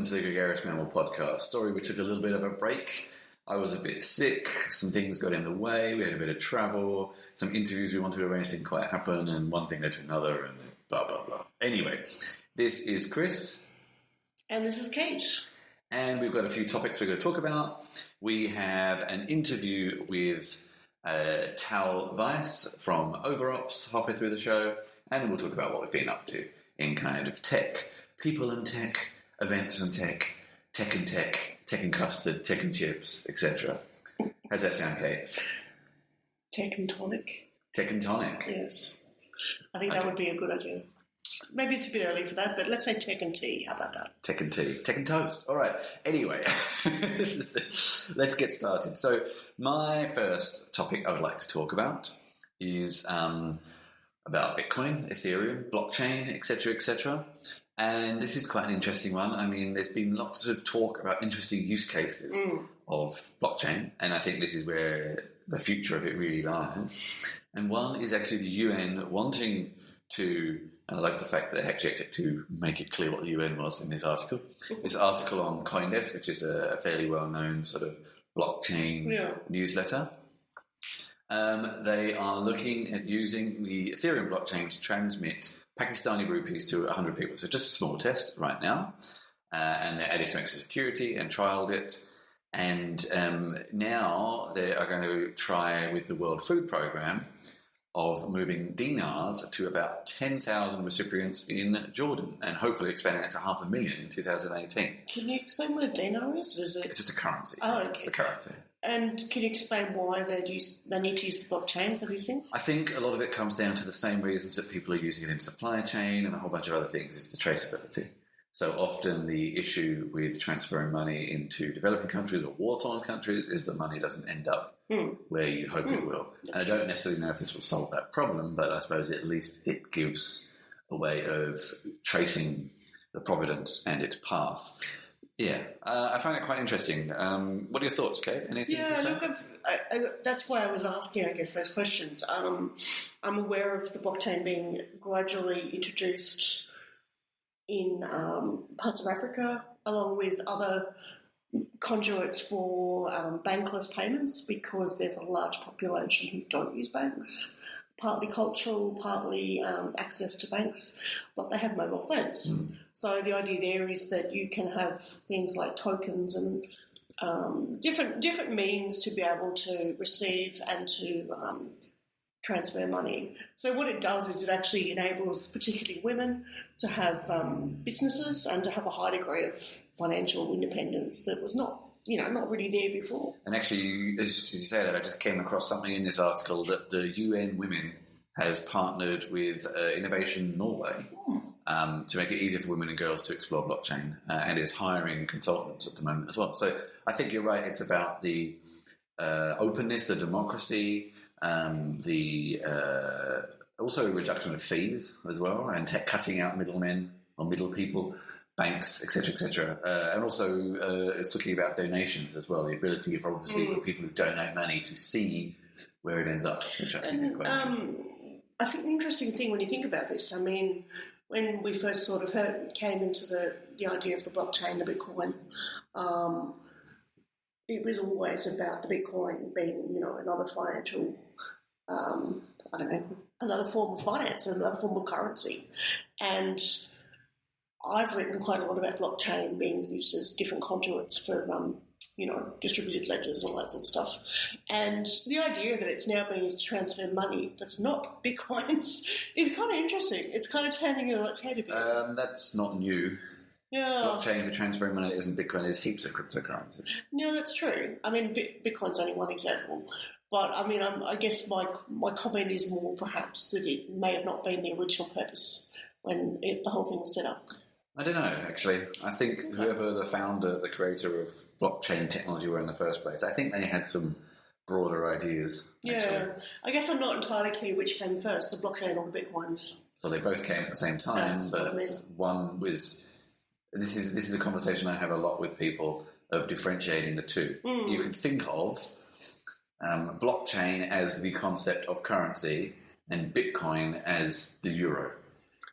to the Gregarious Mammal Podcast. Sorry we took a little bit of a break. I was a bit sick, some things got in the way, we had a bit of travel, some interviews we wanted to arrange didn't quite happen, and one thing led to another, and blah, blah, blah. Anyway, this is Chris. And this is Cate. And we've got a few topics we're going to talk about. We have an interview with Tal Weiss from OverOps halfway through the show, and we'll talk about what we've been up to in kind of tech, people and tech, events and tech, tech and tech, tech and custard, tech and chips, etc. How's that sound, Cate? Tech and tonic. Tech and tonic? Yes. I think that would be a good idea. Maybe it's a bit early for that, but let's say tech and tea. How about that? Tech and tea. Tech and toast. All right. Anyway, let's get started. So my first topic I would like to talk about is about Bitcoin, Ethereum, blockchain, etc., etc. And this is quite an interesting one. I mean, there's been lots of talk about interesting use cases of blockchain, and I think this is where the future of it really lies. And one is actually the UN wanting to, and I like the fact that they actually had to make it clear what the UN was in this article. This article on CoinDesk, which is a fairly well-known sort of blockchain newsletter. They are looking at using the Ethereum blockchain to transmit Pakistani rupees to 100 people. So just a small test right now. And they added some extra security and trialled it. And now they are going to try with the World Food Programme of moving dinars to about 10,000 recipients in Jordan and hopefully expanding it to 500,000 in 2018. Can you explain what a dinar is? It's just a currency. Oh, okay. It's the currency. And can you explain why they need to use the blockchain for these things? I think a lot of it comes down to the same reasons that people are using it in supply chain and a whole bunch of other things. It's the traceability. So often the issue with transferring money into developing countries or war-torn countries is the money doesn't end up where you hope it will. And I don't necessarily know if this will solve that problem, but I suppose at least it gives a way of tracing the provenance and its path. Yeah, I find it quite interesting. What are your thoughts, Cate? Anything to say? Look, that's why I was asking, I guess, those questions. I'm aware of the blockchain being gradually introduced in parts of Africa, along with other conduits for bankless payments, because there's a large population who don't use banks, partly cultural, partly access to banks, but they have mobile phones. So the idea there is that you can have things like tokens and different means to be able to receive and to transfer money. So what it does is it actually enables particularly women to have businesses and to have a high degree of financial independence that was not really there before. And actually, as you say that, I just came across something in this article that the UN Women has partnered with Innovation Norway to make it easier for women and girls to explore blockchain, and is hiring consultants at the moment as well. So I think you're right. It's about the openness, the democracy, also a reduction of fees as well, and cutting out middlemen or middle people, banks, etc., etc. And also it's talking about donations as well, the ability for obviously for people who donate money to see where it ends up, which I think is quite interesting. I think the interesting thing when you think about this, I mean, when we first sort of came into the idea of the blockchain, the Bitcoin, it was always about the Bitcoin being, another financial, another form of finance, another form of currency. And I've written quite a lot about blockchain being used as different conduits for, distributed ledgers and all that sort of stuff. And the idea that it's now being used to transfer money that's not Bitcoins is kind of interesting. It's kind of turning it on its head a bit. That's not new. Yeah. Blockchain for transferring money that isn't Bitcoin, there's heaps of cryptocurrencies. No, that's true. I mean, Bitcoin's only one example. But, I mean, I guess my comment is more perhaps that it may have not been the original purpose when the whole thing was set up. I don't know, actually. I think whoever the founder, the creator of blockchain technology were in the first place, I think they had some broader ideas. Yeah. Actually. I guess I'm not entirely clear which came first, the blockchain or the Bitcoins. Well, they both came at the same time, but one was... This is a conversation I have a lot with people of differentiating the two. You can think of blockchain as the concept of currency and Bitcoin as the euro.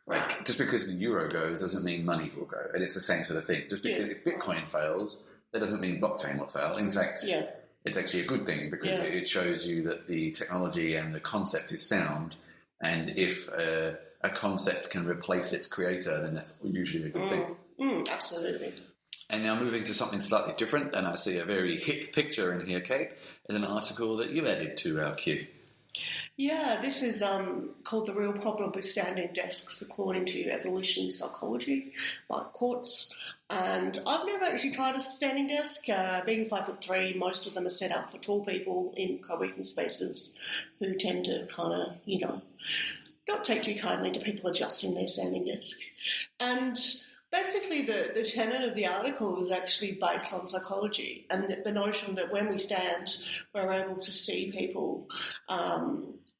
Like, just because the euro goes doesn't mean money will go. And it's the same sort of thing. Just because if Bitcoin fails, that doesn't mean blockchain will fail. In fact, it's actually a good thing because it shows you that the technology and the concept is sound. And if a concept can replace its creator, then that's usually a good thing. Absolutely. And now moving to something slightly different, and I see a very hip picture in here, Kate, is an article that you added to our queue. Yeah, this is called The Real Problem with Standing Desks According to Evolutionary Psychology by Quartz. And I've never actually tried a standing desk. Being 5'3", most of them are set up for tall people in co-working spaces who tend to kind of, not take too kindly to people adjusting their standing desk. And basically the tenet of the article is actually based on psychology and the notion that when we stand, we're able to see people,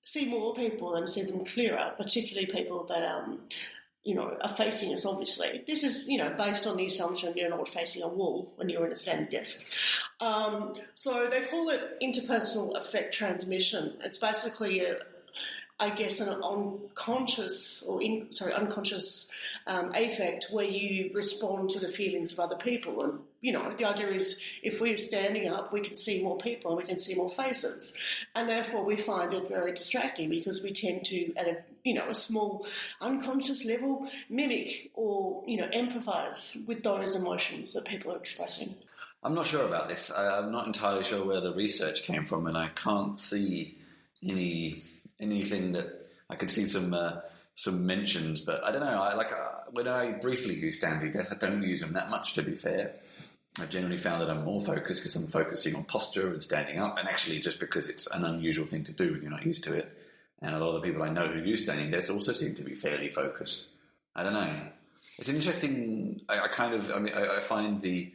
see more people and see them clearer, particularly people that are facing us, obviously. This is, based on the assumption you're not facing a wall when you're in a standing desk. So they call it interpersonal affect transmission. It's basically an unconscious affect where you respond to the feelings of other people. And, the idea is if we're standing up, we can see more people and we can see more faces. And therefore we find it very distracting because we tend to, at a small unconscious level, mimic or, empathise with those emotions that people are expressing. I'm not sure about this. I'm not entirely sure where the research came from, and I can't see anything that I could see some mentions, but I don't know. When I briefly use standing desks, I don't use them that much, to be fair. I've generally found that I'm more focused because I'm focusing on posture and standing up, and actually just because it's an unusual thing to do when you're not used to it. And a lot of the people I know who use standing desks also seem to be fairly focused. I don't know. It's an interesting. I find the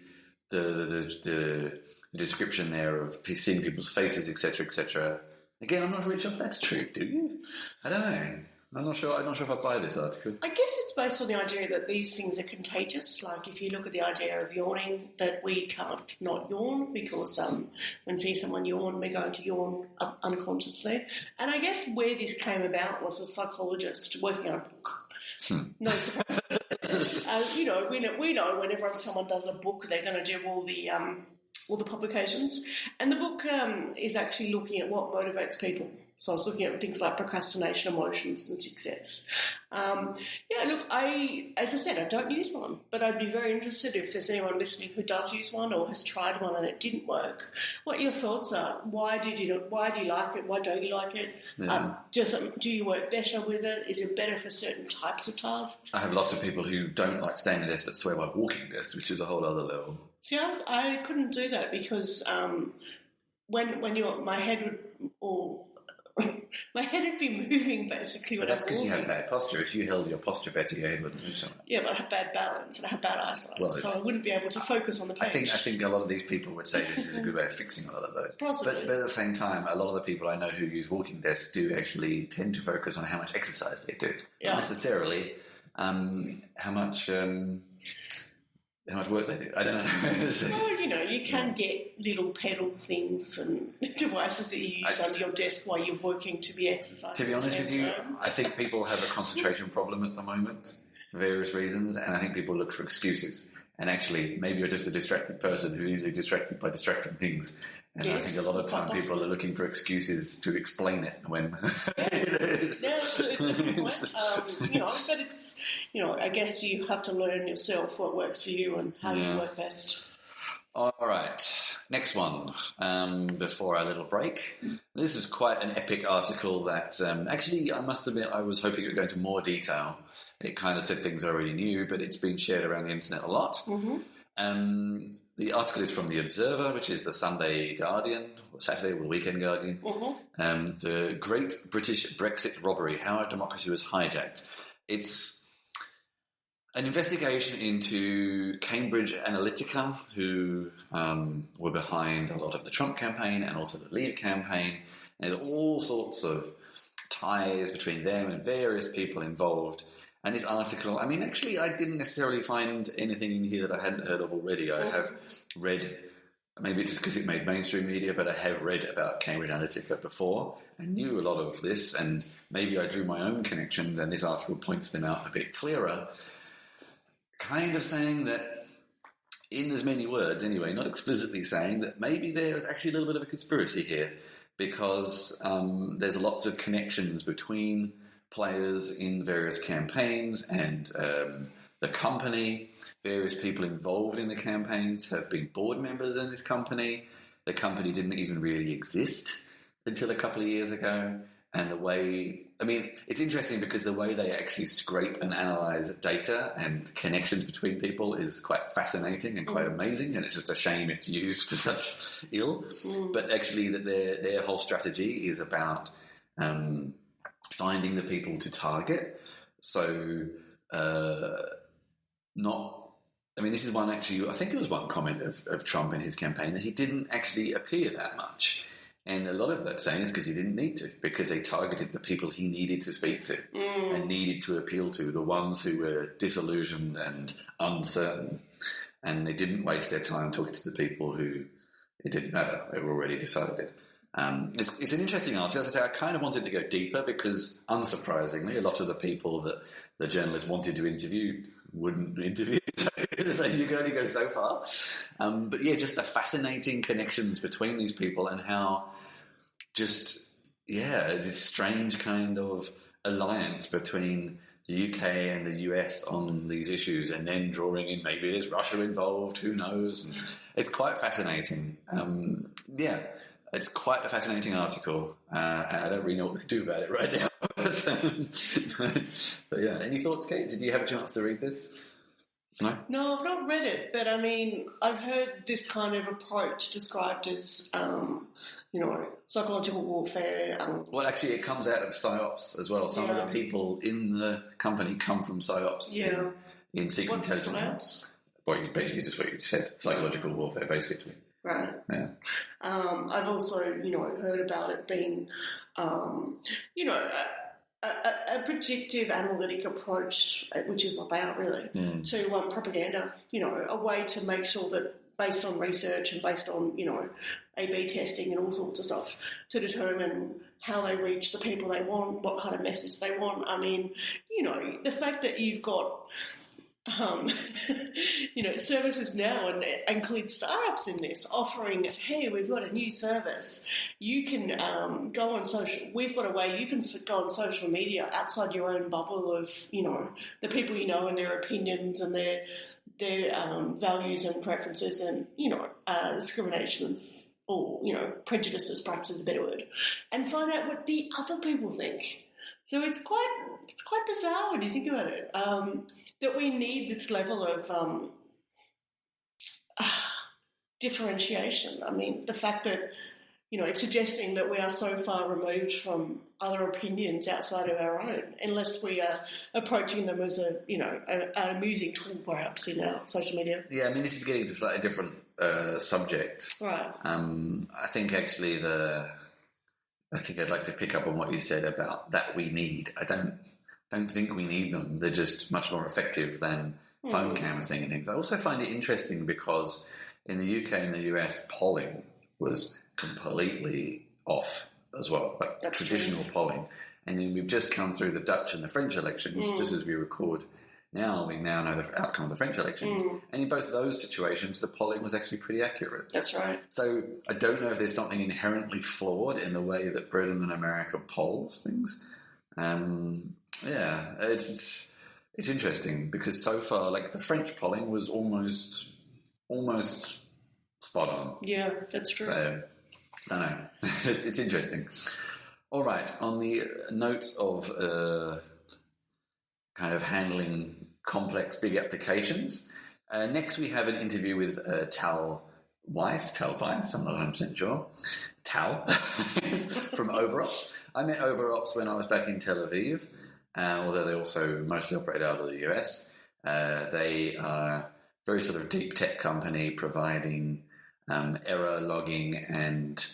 description there of seeing people's faces, etc., etc. Again, I'm not really sure if that's true. Do you? I don't know. I'm not sure if I buy this article. I guess it's based on the idea that these things are contagious. Like if you look at the idea of yawning, that we can't not yawn because when we see someone yawn, we're going to yawn unconsciously. And I guess where this came about was a psychologist working on a book. No surprise. We know whenever someone does a book, they're going to do all the publications. And the book is actually looking at what motivates people. So I was looking at things like procrastination, emotions, and success. As I said, I don't use one, but I'd be very interested if there's anyone listening who does use one or has tried one and it didn't work. What your thoughts are? Why do you like it? Why don't you like it? Yeah. Do you work better with it? Is it better for certain types of tasks? I have lots of people who don't like standing desks but swear by walking desks, which is a whole other level. See, I couldn't do that because when my head would be moving basically when I was walking. That's because you have bad posture. If you held your posture better, your head wouldn't move so much. Yeah, but I have bad balance and I have bad eyesight, so I wouldn't be able to focus on the page. I think a lot of these people would say this is a good way of fixing a lot of those. Possibly. But at the same time, a lot of the people I know who use walking desks do actually tend to focus on how much exercise they do. Yeah. Not necessarily how much work they do. I don't know. Well, you can get little pedal things and devices that you use under your desk while you're working to be exercising. To be honest with you, I think people have a concentration problem at the moment for various reasons, and I think people look for excuses. And actually, maybe you're just a distracted person who's easily distracted by distracting things. And yes, I think a lot of time people are looking for excuses to explain it when it's a good point. But it's, I guess you have to learn yourself what works for you and how you work best. All right, next one. Before our little break, this is quite an epic article that actually I must admit I was hoping it would go into more detail. It kind of said things I already knew, but it's been shared around the internet a lot. Mm-hmm. The article is from The Observer, which is the Sunday Guardian, or Saturday or the Weekend Guardian. Mm-hmm. The Great British Brexit Robbery, How Our Democracy Was Hijacked. It's an investigation into Cambridge Analytica, who were behind a lot of the Trump campaign and also the Leave campaign. And there's all sorts of ties between them and various people involved. And this article, actually, I didn't necessarily find anything in here that I hadn't heard of already. I have read maybe it's just because it made mainstream media, but I have read about Cambridge Analytica before and knew a lot of this, and maybe I drew my own connections, and this article points them out a bit clearer, kind of saying that, in as many words anyway, not explicitly saying that maybe there is actually a little bit of a conspiracy here, because there's lots of connections between players in various campaigns and the company. Various people involved in the campaigns have been board members in this company. The company didn't even really exist until a couple of years ago. And the way, I mean, it's interesting because the way they actually scrape and analyse data and connections between people is quite fascinating and quite amazing. And it's just a shame it's used to such ill. But actually, that their whole strategy is about finding the people to target. So, this is one actually, I think it was one comment of Trump in his campaign that he didn't actually appear that much. And a lot of that saying is because he didn't need to, because they targeted the people he needed to speak to and needed to appeal to, the ones who were disillusioned and uncertain. And they didn't waste their time talking to the people who it didn't matter. They were already decided. It's an interesting article. As I say, I kind of wanted to go deeper because, unsurprisingly, a lot of the people that the journalist wanted to interview wouldn't interview. So you can only go so far. But yeah, just the fascinating connections between these people and how this strange kind of alliance between the UK and the US on these issues, and then drawing in maybe there's Russia involved, who knows? And it's quite fascinating. It's quite a fascinating article. I don't really know what to do about it right now. But yeah, any thoughts, Kate? Did you have a chance to read this? No, I've not read it, but I mean, I've heard this kind of approach described as, psychological warfare. Well, actually, it comes out of PsyOps as well. Some of the people in the company come from PsyOps in secret intelligence. Well, basically just what you said, psychological warfare, basically. Right. Yeah. I've also, heard about it being, a predictive analytic approach, which is what they are really, to propaganda, a way to make sure that based on research and based on, A/B testing and all sorts of stuff to determine how they reach the people they want, what kind of message they want. I mean, the fact that you've got services now and include startups in this offering, hey, we've got a new service. You can go on social. We've got a way you can go on social media outside your own bubble of the people and their opinions and their values and preferences and discriminations or prejudices, perhaps is a better word, and find out what the other people think. So it's quite bizarre when you think about it. That we need this level of differentiation. I mean, the fact that, it's suggesting that we are so far removed from other opinions outside of our own, unless we are approaching them as an amusing tool, perhaps, in our social media. Yeah, I mean, this is getting to a slightly different subject. Right. I think actually I'd like to pick up on what you said about that we need. I don't think we need them. They're just much more effective than phone canvassing and things. I also find it interesting because in the UK and the US, polling was completely off as well, like that's traditional polling. And then we've just come through the Dutch and the French elections, just as we record now. We now know the outcome of the French elections. And in both of those situations, the polling was actually pretty accurate. That's right. So I don't know if there's something inherently flawed in the way that Britain and America polls things. It's interesting because so far, like the French polling was almost spot on. Yeah, that's true. So, I don't know. It's interesting. All right. On the note of kind of handling complex, big applications, next we have an interview with Tal Weiss. I'm not 100% sure. Tal from OverOps. I met OverOps when I was back in Tel Aviv. Although they also mostly operate out of the US. They are a very sort of deep tech company providing error logging and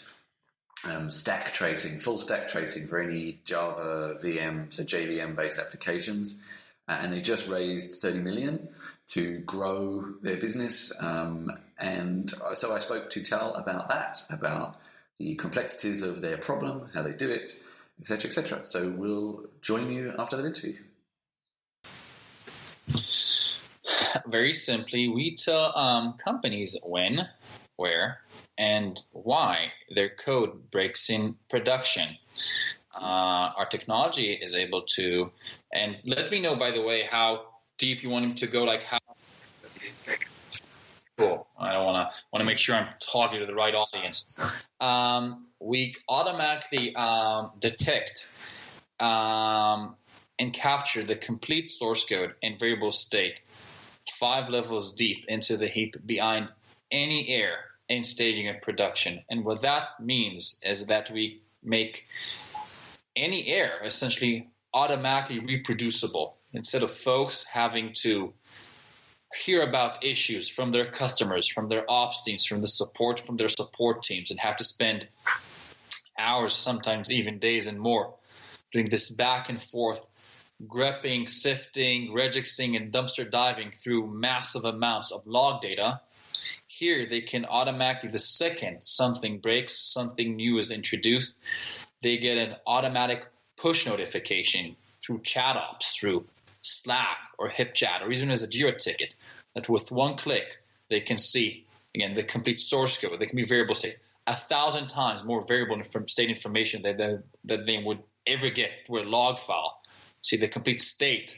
stack tracing, full stack tracing for any Java VM, so JVM-based applications. And they just raised $30 million to grow their business. And so I spoke to Tal about that, about the complexities of their problem, how they do it, etc., etc. So we'll join you after that interview. Very simply, we tell companies when, where, and why their code breaks in production. Our technology is able to, and let me know, by the way, how deep you want him to go, like how. Cool. I don't want to make sure I'm talking to the right audience. We automatically detect and capture the complete source code in variable state 5 levels deep into the heap behind any error in staging and production. And what that means is that we make any error essentially automatically reproducible instead of folks having to hear about issues from their customers, from their ops teams, from their support teams, and have to spend hours, sometimes even days and more, doing this back and forth, grepping, sifting, regexing, and dumpster diving through massive amounts of log data. Here, they can automatically, the second something breaks, something new is introduced, they get an automatic push notification through chat ops, through Slack or HipChat, or even as a Jira ticket, that with one click, they can see, again, the complete source code. They can be variable state, 1,000 times more variable state information that they would ever get through a log file. See the complete state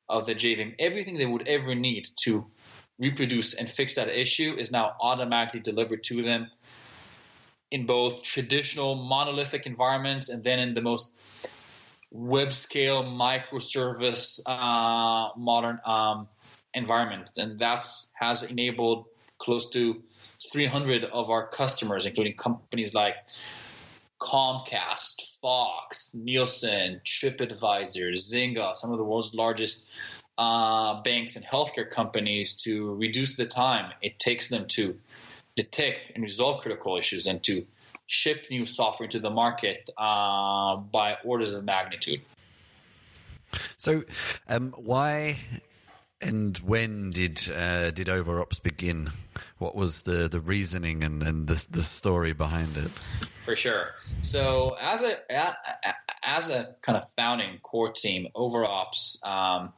of the JVM. Everything they would ever need to reproduce and fix that issue is now automatically delivered to them in both traditional monolithic environments and then in the most web scale microservice modern environment. And that has enabled close to 300 of our customers, including companies like Comcast, Fox, Nielsen, TripAdvisor, Zynga, some of the world's largest banks and healthcare companies, to reduce the time it takes them to detect and resolve critical issues and to ship new software into the market by orders of magnitude. So why and when did OverOps begin? What was the reasoning and the story behind it? For sure. So as a kind of founding core team, OverOps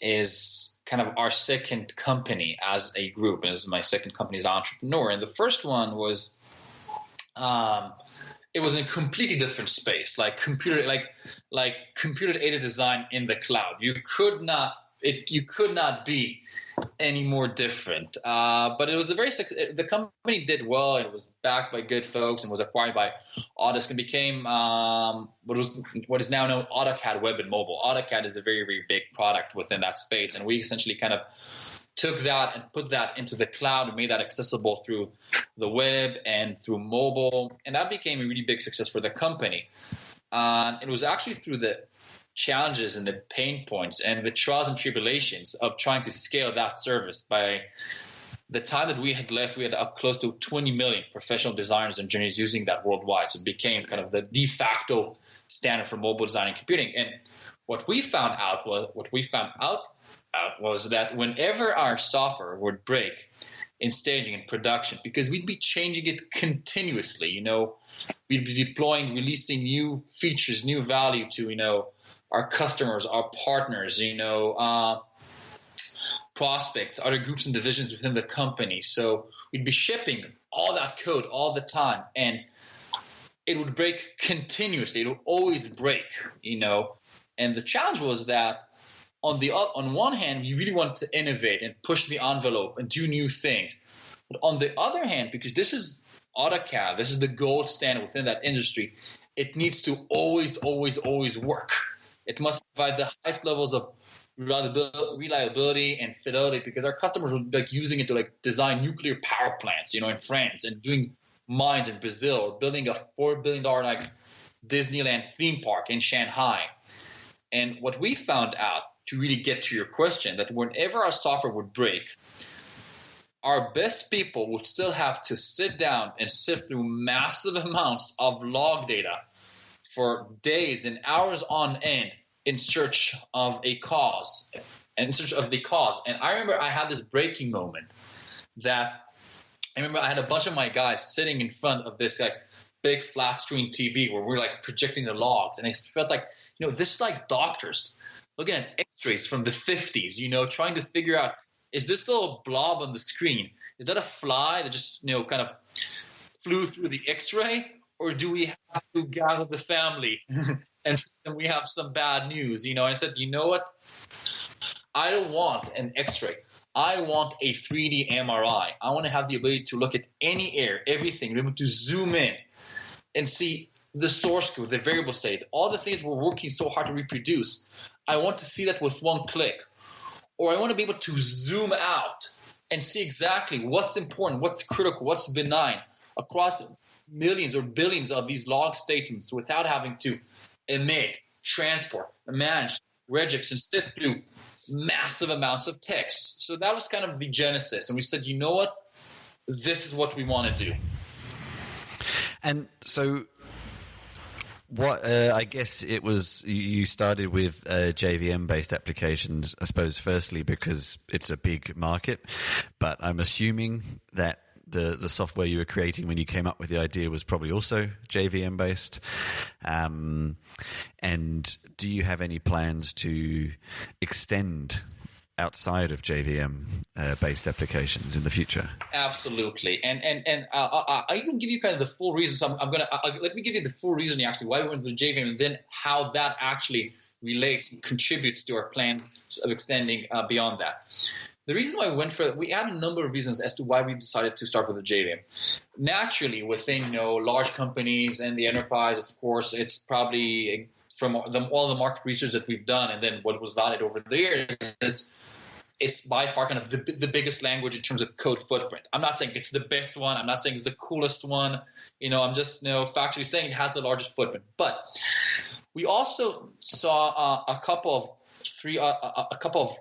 is kind of our second company as a group, and this is my second company as an entrepreneur. And the first one was it was in a completely different space, like computer aided design in the cloud. You could not be any more different. But it was the company did well. It was backed by good folks and was acquired by Autodesk and became what is now known AutoCAD Web and Mobile. AutoCAD is a very, very big product within that space. And we essentially kind of took that and put that into the cloud and made that accessible through the web and through mobile. And that became a really big success for the company. It was actually through the challenges and the pain points and the trials and tribulations of trying to scale that service. By the time that we had left, we had up close to 20 million professional designers and engineers using that worldwide. So it became kind of the de facto standard for mobile design and computing. And what we found out was that whenever our software would break in staging and production, because we'd be changing it continuously, we'd be deploying, releasing new features, new value to, our customers, our partners, prospects, other groups and divisions within the company. So we'd be shipping all that code all the time, and it would break continuously. It would always break, And the challenge was that on one hand, you really want to innovate and push the envelope and do new things. But on the other hand, because this is AutoCAD, this is the gold standard within that industry, it needs to always, always, always work. It must provide the highest levels of reliability and fidelity, because our customers would be using it to design nuclear power plants, in France, and doing mines in Brazil, or building a $4 billion Disneyland theme park in Shanghai. And what we found out, to really get to your question, that whenever our software would break, our best people would still have to sit down and sift through massive amounts of log data for days and hours on end in search of a cause. and in search of the cause. And I remember I had this breaking moment that I remember I had a bunch of my guys sitting in front of this like big flat screen TV where we're like projecting the logs, and I felt like, this is like doctors looking at X-rays from the 50s, trying to figure out, is this little blob on the screen, is that a fly that just kind of flew through the X-ray, or do we have to gather the family and we have some bad news? And I said, you know what? I don't want an X-ray. I want a 3D MRI. I want to have the ability to look at any air, everything, be able to zoom in and see the source code, the variable state, all the things we're working so hard to reproduce. I want to see that with one click. Or I want to be able to zoom out and see exactly what's important, what's critical, what's benign across millions or billions of these log statements without having to emit, transport, manage, regex, and sift through massive amounts of text. So that was kind of the genesis. And we said, you know what? This is what we want to do. And so what I guess it was you started with JVM-based applications, I suppose, firstly because it's a big market, but I'm assuming that the software you were creating when you came up with the idea was probably also JVM-based. And do you have any plans to extend outside of JVM-based applications in the future? Absolutely, and I can give you kind of the full reason. So let me give you the full reason actually why we went to the JVM, and then how that actually relates and contributes to our plan of extending beyond that. The reason why we went for it, we had a number of reasons as to why we decided to start with the JVM. Naturally, within large companies and the enterprise, of course, it's probably from all the market research that we've done, and then what was valid over the years, it's by far kind of the biggest language in terms of code footprint. I'm not saying it's the best one. I'm not saying it's the coolest one. I'm just factually saying it has the largest footprint. But we also saw a couple of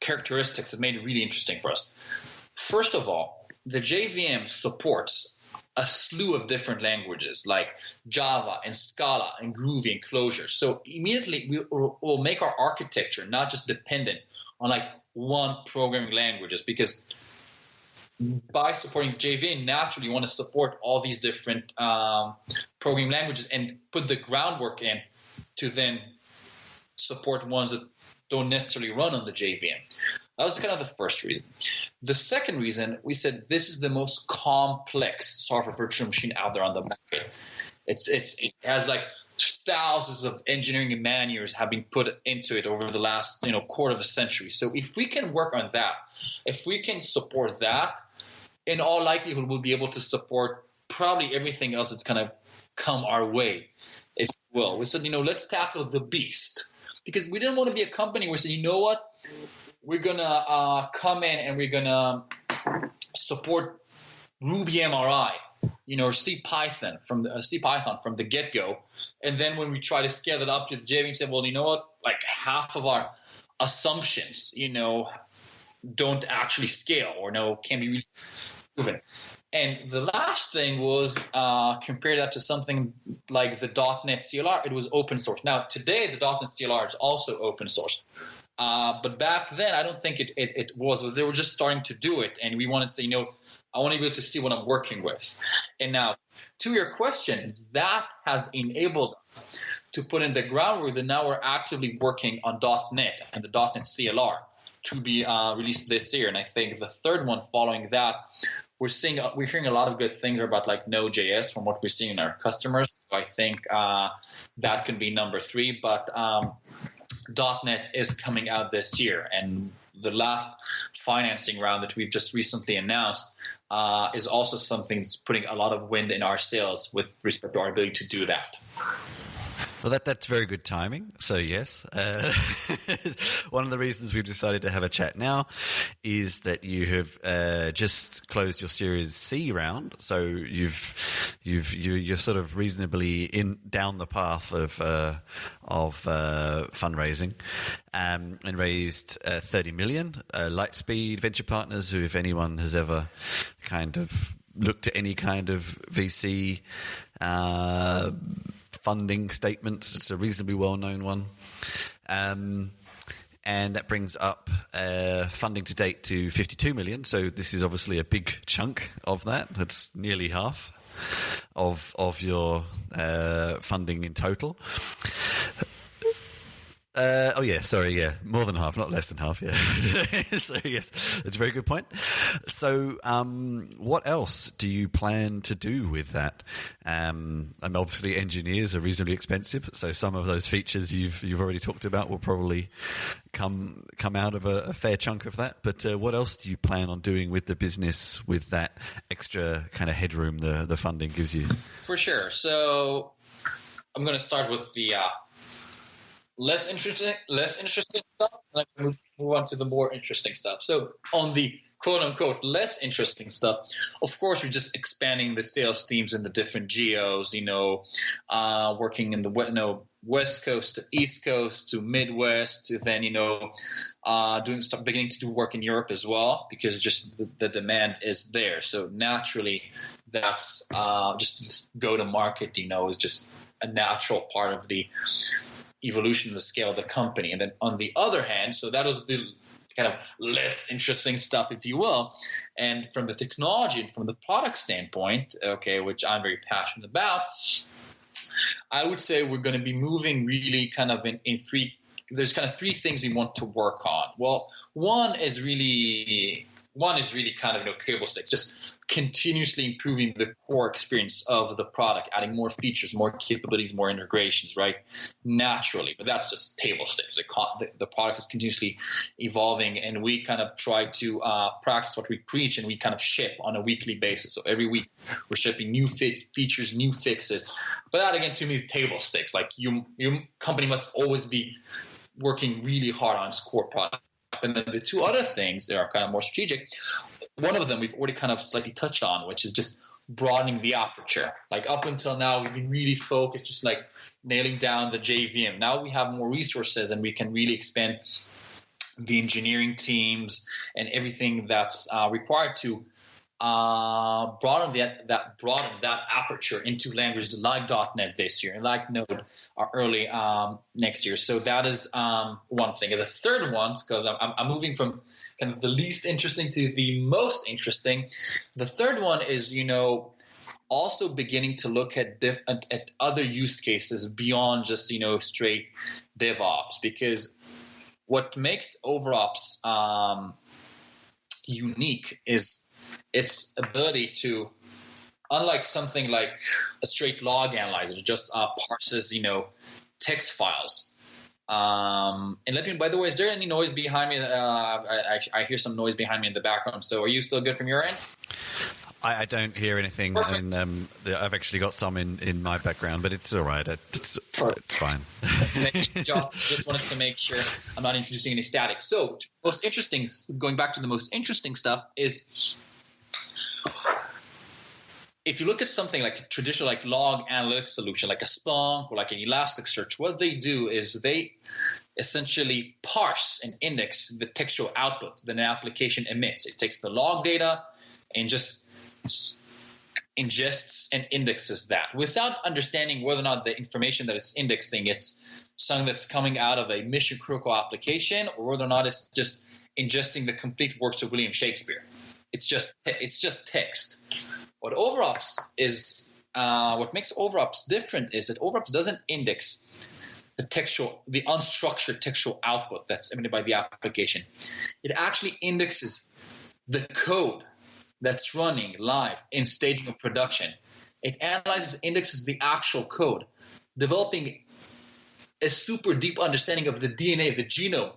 characteristics that made it really interesting for us. First of all, the JVM supports a slew of different languages like Java and Scala and Groovy and Clojure. So immediately we'll make our architecture not just dependent on like one programming languages, because by supporting JVM, naturally you want to support all these different programming languages and put the groundwork in to then support ones that don't necessarily run on the JVM. That was kind of the first reason. The second reason, we said this is the most complex software virtual machine out there on the market. It has like thousands of engineering and man-years have been put into it over the last quarter of a century. So if we can work on that, if we can support that, in all likelihood we'll be able to support probably everything else that's kind of come our way, if you will. We said, let's tackle the beast, because we didn't want to be a company where we said, you know what, we're gonna come in and we're gonna support Ruby MRI, or C Python from the get-go, and then when we try to scale that up to the JVM, we say, well, you know what, like half of our assumptions, don't actually scale or can't be really proven. And the last thing was compare that to something like the .NET CLR. It was open source. Now today the .NET CLR is also open source. But back then, I don't think it was. They were just starting to do it, and we wanted to say, I want to be able to see what I'm working with. And now, to your question, that has enabled us to put in the groundwork that now we're actively working on .NET and the .NET CLR to be released this year. And I think the third one following that, we're hearing a lot of good things about like Node.js from what we're seeing in our customers. So I think that can be number 3. But .NET is coming out this year, and the last financing round that we've just recently announced is also something that's putting a lot of wind in our sails with respect to our ability to do that. Well, that's very good timing. So yes, one of the reasons we've decided to have a chat now is that you have just closed your Series C round. So you're sort of reasonably down the path of fundraising, and raised $30 million. Lightspeed Venture Partners, who, if anyone has ever kind of looked at any kind of VC funding statements, it's a reasonably well-known one. and that brings up funding to date to 52 million. So this is obviously a big chunk of that. That's nearly half of your funding in total. More than half, not less than half. Yeah. So yes, that's a very good point. So, what else do you plan to do with that? And obviously, engineers are reasonably expensive, so some of those features you've already talked about will probably come out of a fair chunk of that. But what else do you plan on doing with the business with that extra kind of headroom the funding gives you? For sure. So, I'm going to start with the less interesting stuff, and I can move on to the more interesting stuff. So on the quote-unquote less interesting stuff, of course, we're just expanding the sales teams in the different geos, working in the West Coast to East Coast to Midwest to then, beginning to do work in Europe as well, because just the demand is there. So naturally, that's just this go-to-market, is just a natural part of the evolution of the scale of the company. And then on the other hand, so that was the kind of less interesting stuff, if you will. And from the technology and from the product standpoint, which I'm very passionate about, I would say we're going to be moving really kind of in three. There's kind of three things we want to work on. Well, one is really kind of table stakes, just continuously improving the core experience of the product, adding more features, more capabilities, more integrations, right? Naturally, but that's just table stakes. The product is continuously evolving, and we kind of try to practice what we preach, and we kind of ship on a weekly basis. So every week we're shipping new features, new fixes. But that, again, to me is table stakes. Like your company must always be working really hard on its core product. And then the two other things that are kind of more strategic, one of them we've already kind of slightly touched on, which is just broadening the aperture. Like up until now, we've been really focused, just like nailing down the JVM. Now we have more resources, and we can really expand the engineering teams and everything that's required to broaden that aperture into languages like .NET this year and like Node early next year. So that is one thing. And the third one, because I'm moving from kind of the least interesting to the most interesting. The third one is, also beginning to look at other use cases beyond just, straight DevOps, because what makes OverOps unique is its ability to, unlike something like a straight log analyzer, just parses, text files. And let me, by the way, is there any noise behind me? I hear some noise behind me in the background. So are you still good from your end? I don't hear anything. And, I've actually got some in my background, but it's all right. It's fine. Just wanted to make sure I'm not introducing any static. So most interesting, going back to the most interesting stuff is, if you look at something like a traditional like log analytics solution, like a Splunk or like an Elasticsearch, what they do is they essentially parse and index the textual output that an application emits. It takes the log data and just ingests and indexes that without understanding whether or not the information that it's indexing, it's something that's coming out of a mission critical application, or whether or not it's just ingesting the complete works of William Shakespeare. It's just text. What OverOps is, what makes OverOps different is that OverOps doesn't index the unstructured textual output that's emitted by the application. It actually indexes the code that's running live in staging of production. It indexes the actual code, developing a super deep understanding of the DNA, the genome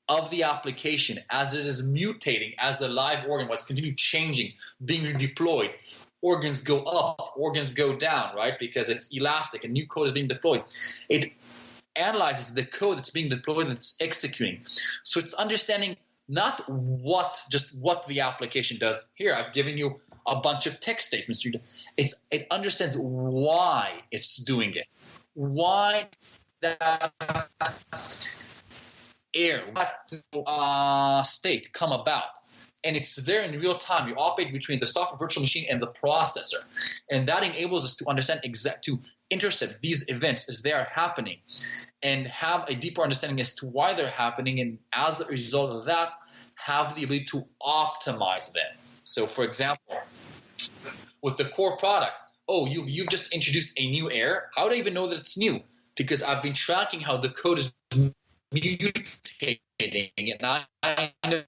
of the application as it is mutating as a live organ, what's continuing changing, being redeployed. Organs go up, organs go down, right? Because it's elastic and new code is being deployed. It analyzes the code that's being deployed and it's executing. So it's understanding not just what the application does. Here, I've given you a bunch of text statements. It understands why it's doing it. Why that state come about. And it's there in real time. You operate between the software virtual machine and the processor. And that enables us to understand to intercept these events as they are happening and have a deeper understanding as to why they're happening, and as a result of that, have the ability to optimize them. So, for example, with the core product, you've just introduced a new error. How do I even know that it's new? Because I've been tracking how the code is mutating, and I know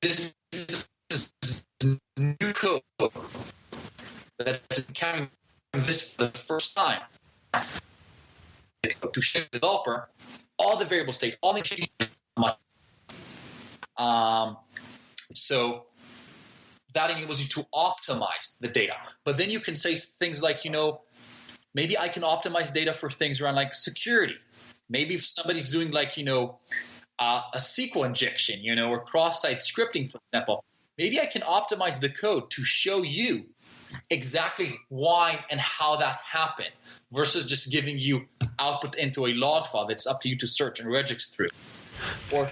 this is new code that's encountering this for the first time. To show the developer all the variable state, all the changes. So that enables you to optimize the data. But then you can say things like, maybe I can optimize data for things around like security. Maybe if somebody's doing like, a SQL injection, or cross-site scripting, for example, maybe I can optimize the code to show you exactly why and how that happened versus just giving you output into a log file that's up to you to search and regex through.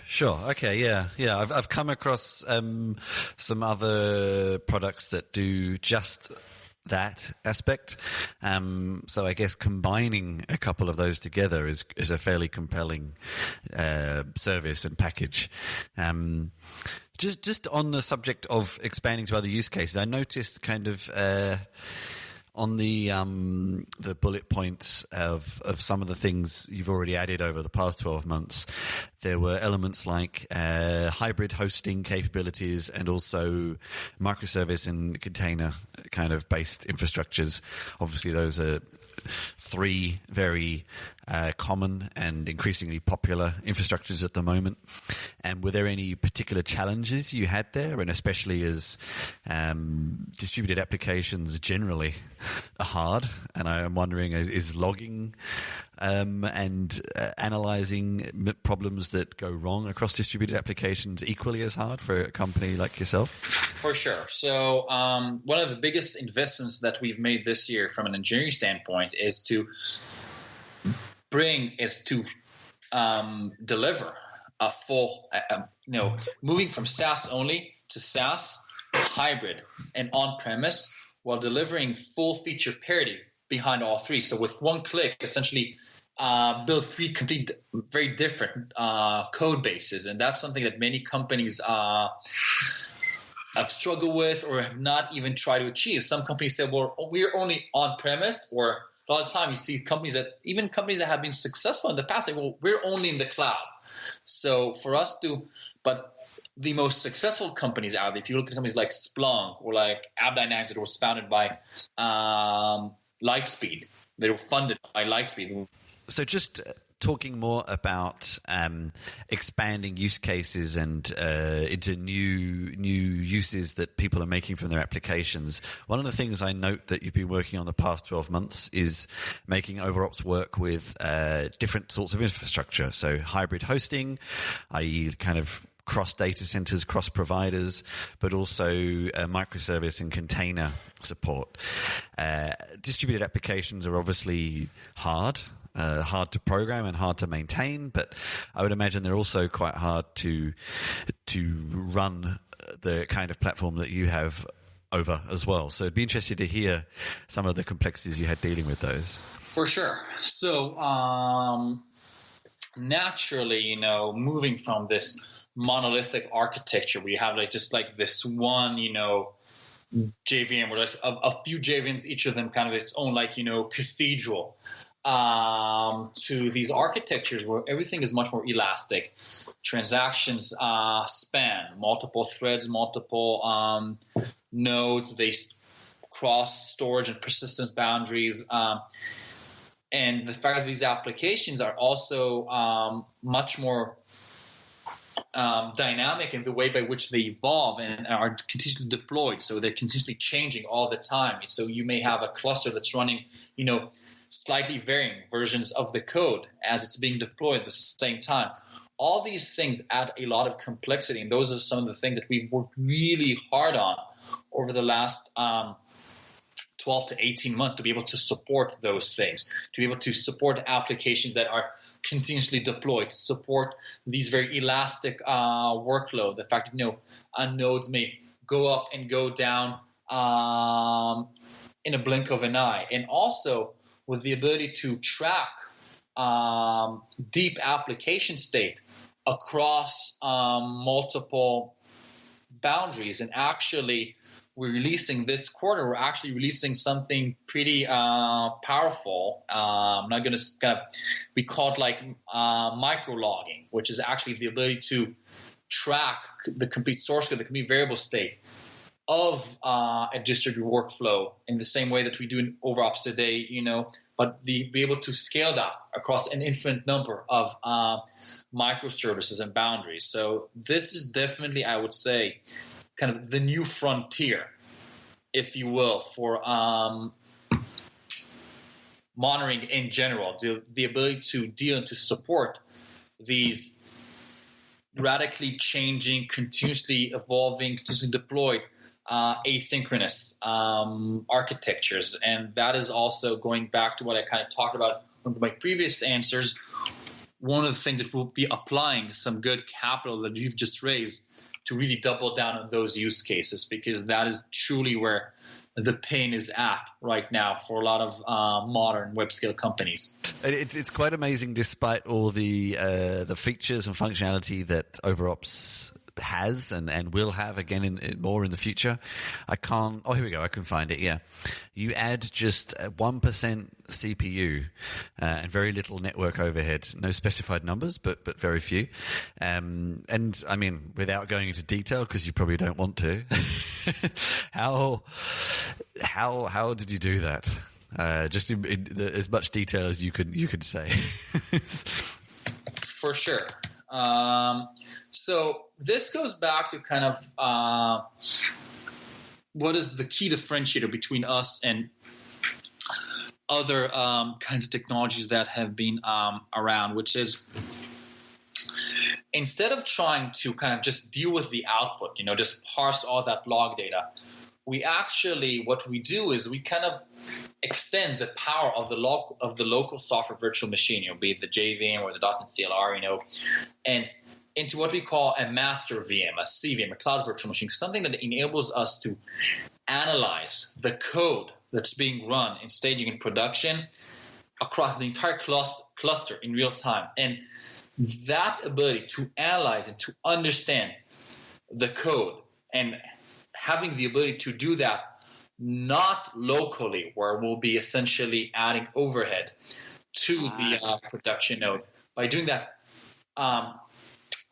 Sure. Okay. Yeah. I've come across some other products that do just that aspect. So I guess combining a couple of those together is a fairly compelling service and package. Just on the subject of expanding to other use cases, I noticed kind of on the bullet points of some of the things you've already added over the past 12 months, there were elements like hybrid hosting capabilities and also microservice and container kind of based infrastructures. Obviously, those are three very common and increasingly popular infrastructures at the moment. And were there any particular challenges you had there? And especially as distributed applications generally are hard. And I'm wondering, is logging and analyzing problems that go wrong across distributed applications equally as hard for a company like yourself? For sure. So one of the biggest investments that we've made this year from an engineering standpoint is to deliver a full, moving from SaaS only to SaaS, hybrid, and on-premise, while delivering full feature parity behind all three. So with one click, essentially build three complete, very different code bases. And that's something that many companies have struggled with or have not even tried to achieve. Some companies say, well, we're only on-premise, or a lot of time you see companies that have been successful in the past say, well, we're only in the cloud. So for us but the most successful companies out there, if you look at companies like Splunk or like AppDynamics that was founded by Lightspeed, they were funded by Lightspeed. So just talking more about expanding use cases and into new uses that people are making from their applications. One of the things I note that you've been working on the past 12 months is making OverOps work with different sorts of infrastructure. So hybrid hosting, i.e. kind of cross data centers, cross providers, but also microservice and container support. Distributed applications are obviously hard to program and hard to maintain, but I would imagine they're also quite hard to run the kind of platform that you have over as well. So I'd be interested to hear some of the complexities you had dealing with those. For sure. So naturally, moving from this monolithic architecture, we have just this one, JVM, or a few JVMs, each of them kind of its own cathedral, to these architectures where everything is much more elastic. Transactions span multiple threads, multiple nodes. They cross storage and persistence boundaries. And the fact that these applications are also much more dynamic in the way by which they evolve and are continuously deployed. So they're continuously changing all the time. So you may have a cluster that's running, slightly varying versions of the code as it's being deployed at the same time. All these things add a lot of complexity, and those are some of the things that we've worked really hard on over the last 12 to 18 months to be able to support those things, to be able to support applications that are continuously deployed, to support these very elastic workload. The fact that nodes may go up and go down in a blink of an eye. And also with the ability to track deep application state across multiple boundaries. And actually, we're releasing this quarter, we're actually releasing something pretty powerful. I'm not going to kind of, we call it like micro logging, which is actually the ability to track the complete source code, the complete variable state of a distributed workflow in the same way that we do in OverOps today, but be able to scale that across an infinite number of microservices and boundaries. So this is definitely, I would say, kind of the new frontier, if you will, for monitoring in general, the ability to deal and to support these radically changing, continuously evolving, continuously deployed asynchronous architectures. And that is also going back to what I kind of talked about in my previous answers. One of the things that we'll be applying some good capital that you've just raised to really double down on those use cases, because that is truly where the pain is at right now for a lot of modern web scale companies. It's quite amazing, despite all the features and functionality that OverOps has and will have again in more in the future. Here we go. I can find it. Yeah. You add just 1% CPU and very little network overhead. No specified numbers, but very few. And I mean, without going into detail, because you probably don't want to, how did you do that? Just in as much detail as you could say. For sure. So this goes back to kind of what is the key differentiator between us and other kinds of technologies that have been around, which is instead of trying to kind of just deal with the output, just parse all that log data, what we do is we kind of extend the power of the local software virtual machine, be it the JVM or the .NET CLR, and into what we call a master VM, a CVM, a cloud virtual machine, something that enables us to analyze the code that's being run in staging and production across the entire cluster in real time. And that ability to analyze and to understand the code and having the ability to do that not locally, where we'll be essentially adding overhead to the production node, by doing that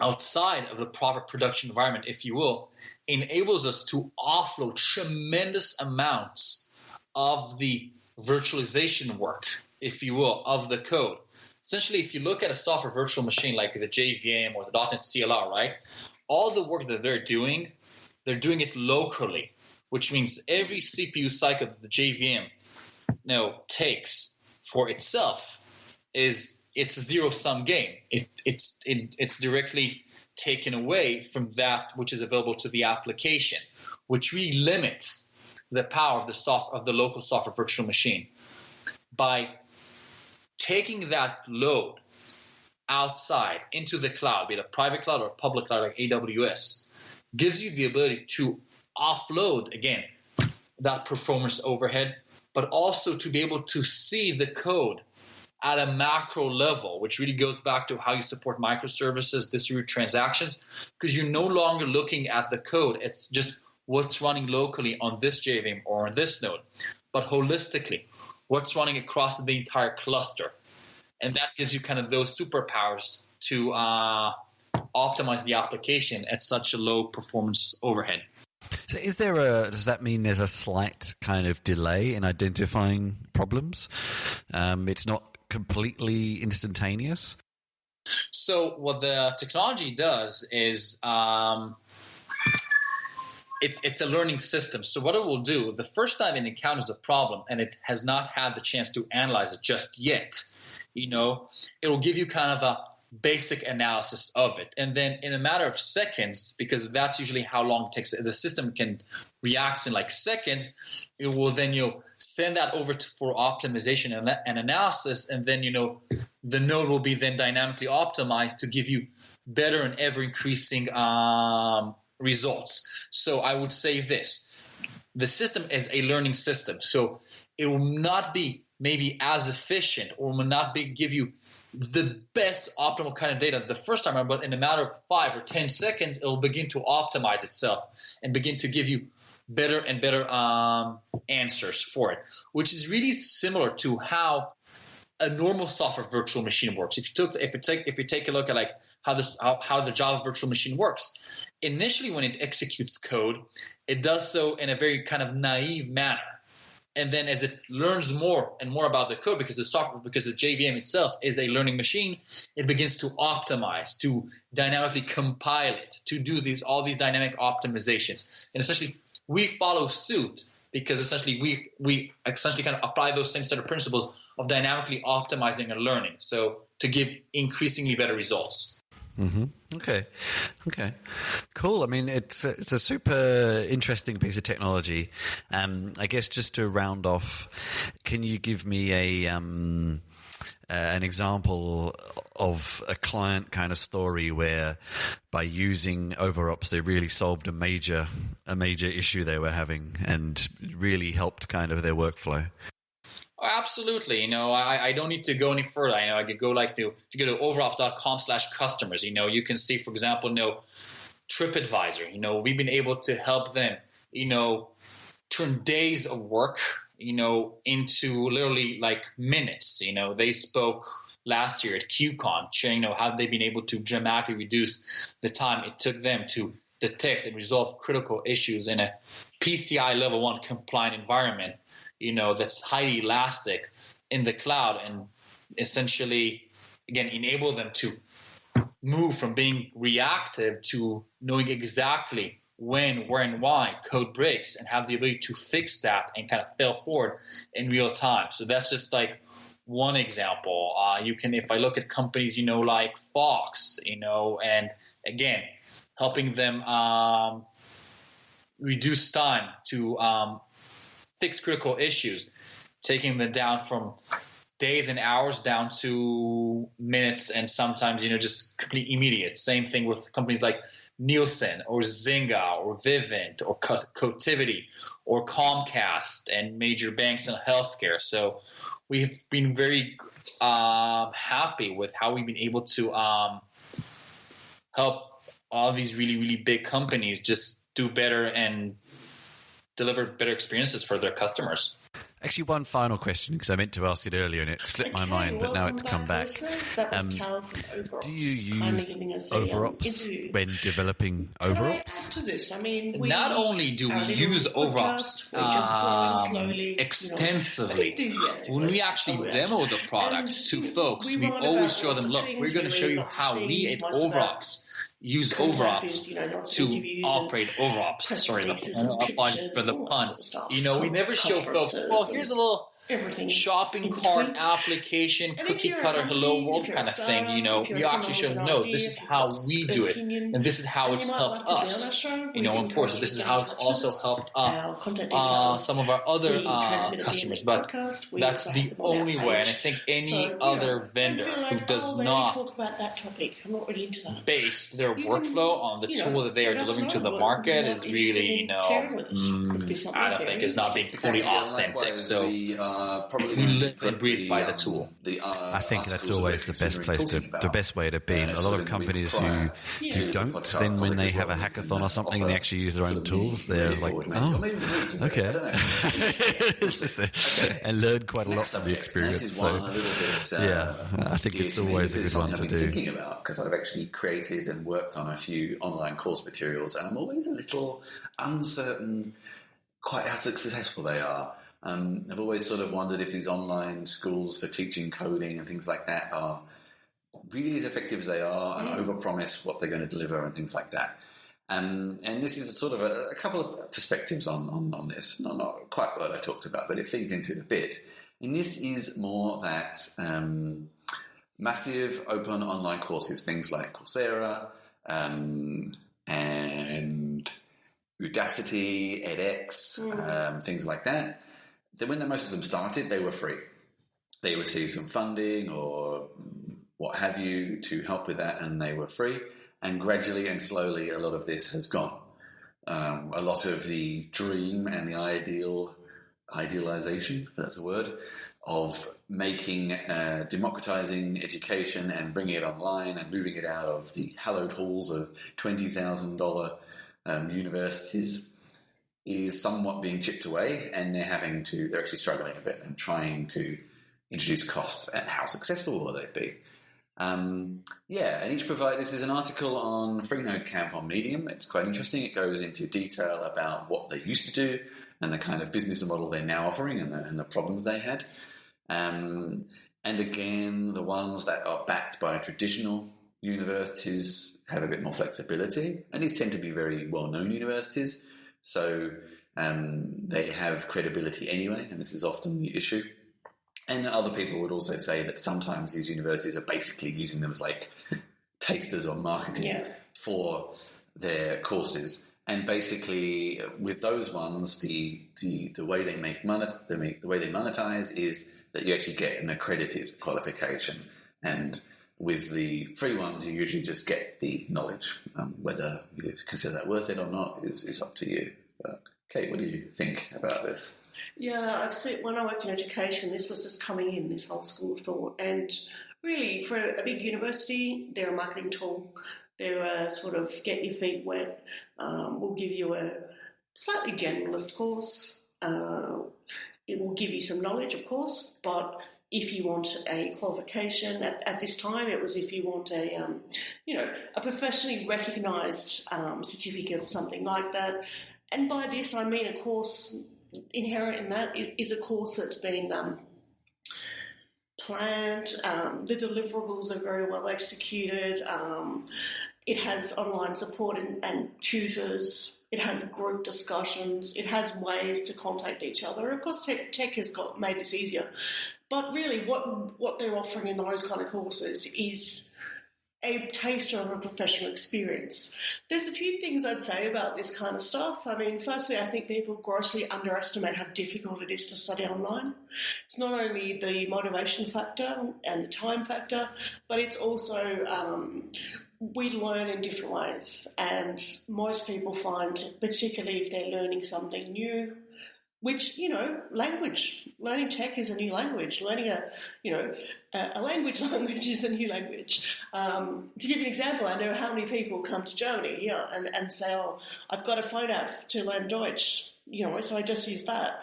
outside of the proper production environment, if you will, enables us to offload tremendous amounts of the virtualization work, if you will, of the code. Essentially, if you look at a software virtual machine like the JVM or the .NET CLR, right, all the work that they're doing it locally, which means every CPU cycle that the JVM takes for itself it's a zero-sum game. It's directly taken away from that which is available to the application, which really limits the power of the local software virtual machine. By taking that load outside into the cloud, be it a private cloud or a public cloud like AWS, gives you the ability to offload, again, that performance overhead, but also to be able to see the code at a macro level, which really goes back to how you support microservices, distributed transactions, because you're no longer looking at the code. It's just what's running locally on this JVM or on this node, but holistically, what's running across the entire cluster. And that gives you kind of those superpowers to optimize the application at such a low performance overhead. So does that mean there's a slight kind of delay in identifying problems? It's not completely instantaneous? So what the technology does is it's a learning system. So what it will do, the first time it encounters a problem and it has not had the chance to analyze it just yet, it will give you kind of a basic analysis of it. And then in a matter of seconds, because that's usually how long it takes, the system can react in like seconds, it will then send that over for optimization and analysis, and then the node will be then dynamically optimized to give you better and ever increasing results. So I would say this. The system is a learning system. So it will not be maybe as efficient or will not give you the best optimal kind of data the first time around, but in a matter of 5 or 10 seconds, it will begin to optimize itself and begin to give you better and better answers for it, which is really similar to how a normal software virtual machine works. If you take a look at like how the Java virtual machine works, initially when it executes code, it does so in a very kind of naive manner. And then as it learns more and more about the code, because the JVM itself is a learning machine, it begins to optimize, to dynamically compile it, to do all these dynamic optimizations. And essentially, we follow suit because essentially we essentially kind of apply those same set of principles of dynamically optimizing and learning, so to give increasingly better results. Mm-hmm. Okay, cool. I mean, it's a super interesting piece of technology. I guess just to round off, can you give me an example of a client kind of story where, by using OverOps, they really solved a major issue they were having and really helped kind of their workflow? Absolutely. I don't need to go any further. I could go if you go to overops.com/customers, you can see, for example, TripAdvisor. We've been able to help them, turn days of work, into literally like minutes. They spoke last year at QCon, sharing, how they've been able to dramatically reduce the time it took them to detect and resolve critical issues in a PCI level 1 compliant environment. That's highly elastic in the cloud, and essentially, again, enable them to move from being reactive to knowing exactly when, where, and why code breaks, and have the ability to fix that and kind of fail forward in real time. So that's just like one example. If I look at companies, like Fox, and again, helping them reduce time to fix critical issues, taking them down from days and hours down to minutes, and sometimes, just complete immediate. Same thing with companies like Nielsen or Zynga or Vivint or Cotiviti or Comcast and major banks in healthcare. So we've been very happy with how we've been able to help all these really, really big companies just do better and deliver better experiences for their customers. Actually, one final question, because I meant to ask it earlier and it slipped my mind, but now it's come back. That was Tal from OverOps. Do you use OverOps when developing OverOps? To this, not only do we use OverOps extensively, when we actually demo the product to folks, we always show them, look, we're going to show you how we at OverOps use OverOps to operate OverOps. Sorry, for the pun. We never show folks, well, here's a little shopping cart application, cookie cutter, hello world kind of thing. We actually show them, no, this is how we do it, and this is how it's helped us. Of course, this is how it's also helped some of our other customers, but that's the only way. And I think any other vendor who does not base their workflow on the tool that they are delivering to the market is really, I don't think it's not being fully authentic. So probably we live and breathe by the tool. I think that's always the best way to be. A lot of companies who don't, then when they have a hackathon or something and they actually use their own tools, they're like, oh, okay. And learn quite a lot from the experience. So, I think it's always a good one to do. Thinking about, because I've actually created and worked on a few online course materials, and I'm always a little uncertain quite how successful they are. I've always sort of wondered if these online schools for teaching coding and things like that are really as effective as they are, and overpromise what they're going to deliver and things like that. And this is sort of a couple of perspectives on this. Not quite what I talked about, but it feeds into it a bit. And this is more that massive open online courses, things like Coursera and Udacity, edX, things like that. When most of them started, they were free. They received some funding or what have you to help with that, and they were free. And gradually and slowly, a lot of this has gone. a lot of the dream and the idealization, if that's a word, of making, democratizing education and bringing it online and moving it out of the hallowed halls of $20,000 universities is somewhat being chipped away, and they're actually struggling a bit and trying to introduce costs. And how successful will they be? And each this is an article on Freenode Camp on Medium. It's quite interesting. It goes into detail about what they used to do and the kind of business model they're now offering and the problems they had. And again, the ones that are backed by traditional universities have a bit more flexibility, and these tend to be very well-known universities, so they have credibility anyway, and this is often the issue. And other people would also say that sometimes these universities are basically using them as like tasters or marketing for their courses. And basically, with those ones, the way they monetize is that you actually get an accredited qualification, and with the free ones, you usually just get the knowledge. Whether you consider that worth it or not is up to you. But Kate, what do you think about this? Yeah, I've seen, when I worked in education, this was just coming in, this whole school of thought. And really, for a big university, they're a marketing tool. They're a sort of get your feet wet. We'll give you a slightly generalist course. It will give you some knowledge, of course, but if you want a qualification at this time, it was if you want a professionally recognised certificate or something like that. And by this, I mean a course inherent in that is a course that's been planned. The deliverables are very well executed. It has online support and tutors. It has group discussions. It has ways to contact each other. Of course, tech has made this easier. But really, what they're offering in those kind of courses is a taster of a professional experience. There's a few things I'd say about this kind of stuff. I mean, firstly, I think people grossly underestimate how difficult it is to study online. It's not only the motivation factor and the time factor, but it's also we learn in different ways. And most people find, particularly if they're learning something new, which, language, learning tech is a new language. Learning a language is a new language. To give you an example, I know how many people come to Germany here and say, oh, I've got a phone app to learn Deutsch, so I just use that.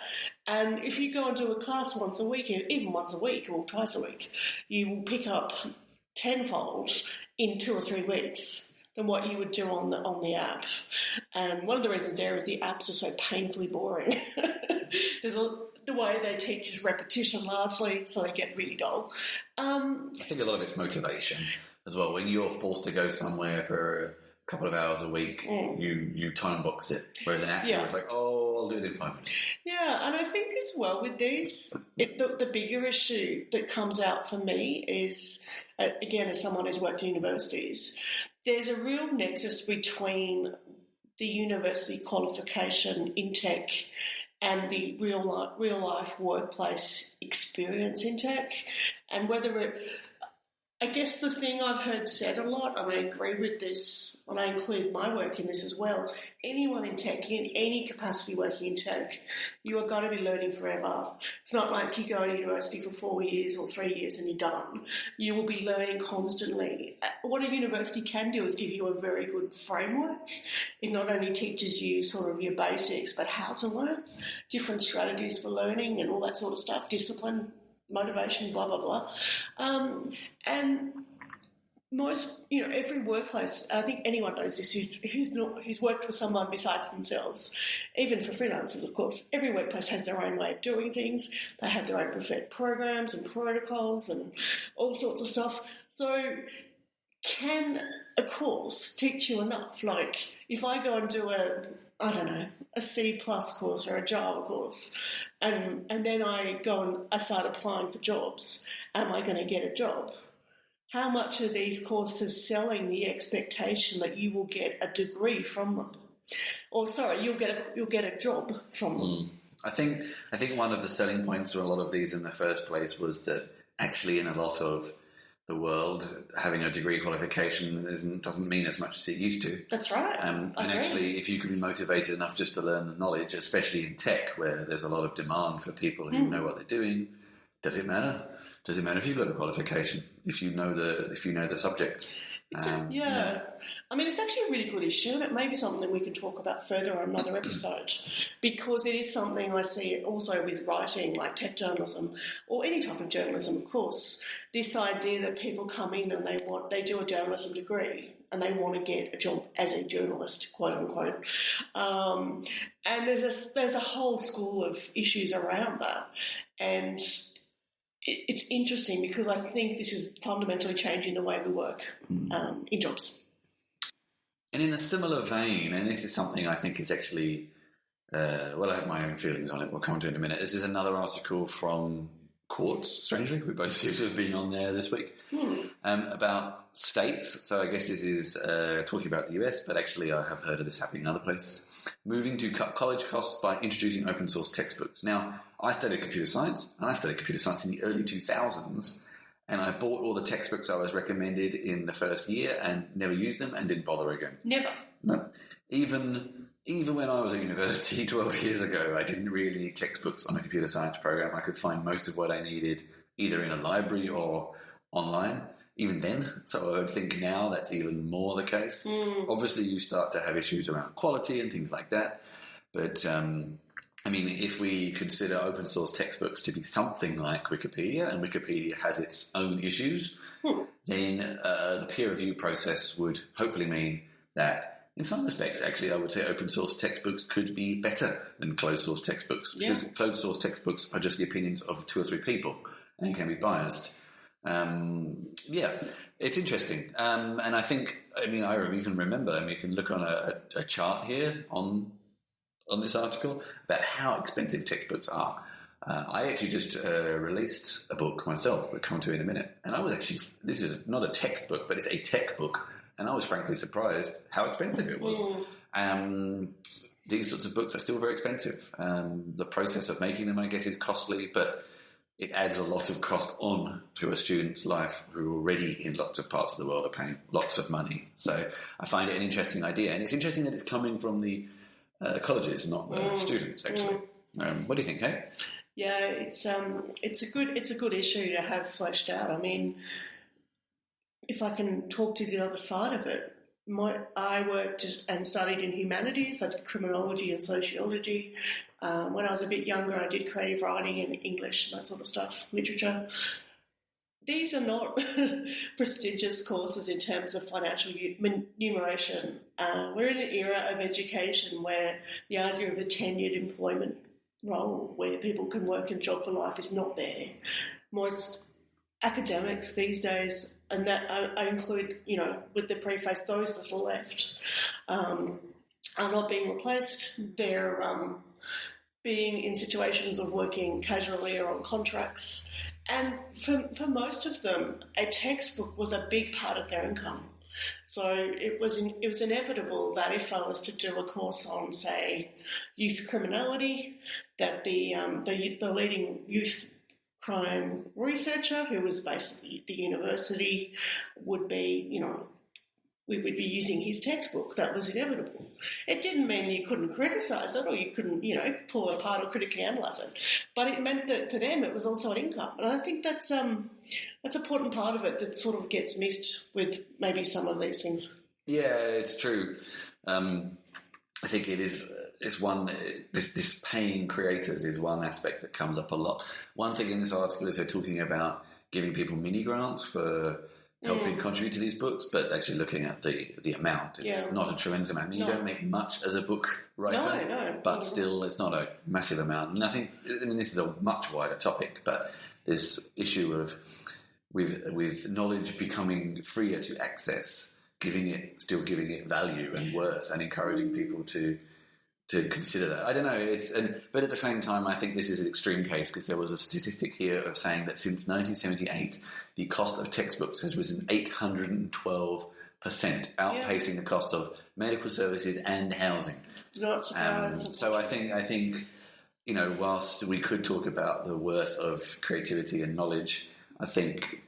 And if you go and do a class once a week, even once a week or twice a week, you will pick up tenfold in 2 or 3 weeks than what you would do on the app. And one of the reasons there is the apps are so painfully boring. The way they teach is repetition largely, so they get really dull. I think a lot of it's motivation as well. When you're forced to go somewhere for a couple of hours a week, you time box it. Whereas an app, it's like, oh, I'll do it in 5 minutes. Yeah, and I think as well with these, the bigger issue that comes out for me is, again, as someone who's worked in universities, there's a real nexus between the university qualification in tech and the real life workplace experience in tech, and whether I guess the thing I've heard said a lot, and I agree with this, and I include my work in this as well, anyone in tech, in any capacity working in tech, you are going to be learning forever. It's not like you go to university for 4 years or 3 years and you're done. You will be learning constantly. What a university can do is give you a very good framework. It not only teaches you sort of your basics, but how to learn, different strategies for learning and all that sort of stuff, discipline, motivation, blah, blah, blah. And most, every workplace, I think anyone knows this who's worked for someone besides themselves, even for freelancers, of course, every workplace has their own way of doing things. They have their own preferred programs and protocols and all sorts of stuff. So can a course teach you enough? Like, if I go and do a C+ course or a Java course, and then I go and I start applying for jobs, am I going to get a job? How much are these courses selling the expectation that you will get a degree from them? Or sorry, you'll get a job from them. I think one of the selling points for a lot of these in the first place was that actually in a lot of the world, having a degree qualification doesn't mean as much as it used to. That's right. And actually, if you can be motivated enough just to learn the knowledge, especially in tech, where there's a lot of demand for people who know what they're doing, does it matter? Does it matter if you've got a qualification? If you know the subject? I mean, it's actually a really good issue, and it may be something we can talk about further on another episode, because it is something I see also with writing, like tech journalism, or any type of journalism, of course. This idea that people come in and they do a journalism degree and they want to get a job as a journalist, quote unquote. And there's a whole school of issues around that, and it's interesting because I think this is fundamentally changing the way we work in jobs. And in a similar vein, and this is something I think is actually, I have my own feelings on it. We'll come to it in a minute. This is another article from Quartz, strangely. We both seem to have been on there this week, about states. So I guess this is talking about the US, but actually I have heard of this happening in other places. Moving to cut college costs by introducing open source textbooks. Now, I studied computer science, and I studied computer science in the early 2000s, and I bought all the textbooks I was recommended in the first year and never used them and didn't bother again. Never. No. Even when I was at university 12 years ago, I didn't really need textbooks on a computer science program. I could find most of what I needed either in a library or online. Even then, so I would think now that's even more the case. Obviously, you start to have issues around quality and things like that. But, I mean, if we consider open source textbooks to be something like Wikipedia, and Wikipedia has its own issues, then the peer review process would hopefully mean that in some respects, actually, I would say open source textbooks could be better than closed source textbooks. Because closed source textbooks are just the opinions of 2 or 3 people and can be biased. It's interesting. And I think, I even remember, you can look on a chart here on this article about how expensive textbooks are. I actually just released a book myself, we'll come to in a minute. And I was actually, this is not a textbook, but it's a tech book. And I was frankly surprised how expensive it was. These sorts of books are still very expensive. The process of making them, I guess, is costly, but it adds a lot of cost on to a student's life who already in lots of parts of the world are paying lots of money. So I find it an interesting idea. And it's interesting that it's coming from the colleges, not the students, actually. What do you think, Kate? Yeah, it's a good issue to have fleshed out. I mean, if I can talk to the other side of it, I worked and studied in humanities. I did criminology and sociology. When I was a bit younger, I did creative writing and English and that sort of stuff, literature. These are not prestigious courses in terms of financial remuneration. We're in an era of education where the idea of the tenured employment role, where people can work in job for life, is not there. Most academics these days, and that I include, with the preface, those that are left, are not being replaced. They're being in situations of working casually or on contracts. And for most of them, a textbook was a big part of their income. So it was inevitable that if I was to do a course on, say, youth criminality, that the leading youth crime researcher, who was based at the university, would be, we would be using his textbook. That was inevitable. It didn't mean you couldn't criticise it or you couldn't, pull it apart or critically analyse it. But it meant that for them it was also an income. And I think that's an important part of it that sort of gets missed with maybe some of these things. Yeah, it's true. I think it is. It's one. This paying creators is one aspect that comes up a lot. One thing in this article is they're talking about giving people mini grants for helping contribute to these books, but actually looking at the amount, it's not a tremendous amount. You don't make much as a book writer, but still, it's not a massive amount. And I think, this is a much wider topic, but this issue of with knowledge becoming freer to access, still giving it value and worth, and encouraging people to consider that. I don't know. But at the same time, I think this is an extreme case because there was a statistic here of saying that since 1978, the cost of textbooks has risen 812%, outpacing the cost of medical services and housing. Not surprised. So I think whilst we could talk about the worth of creativity and knowledge, I think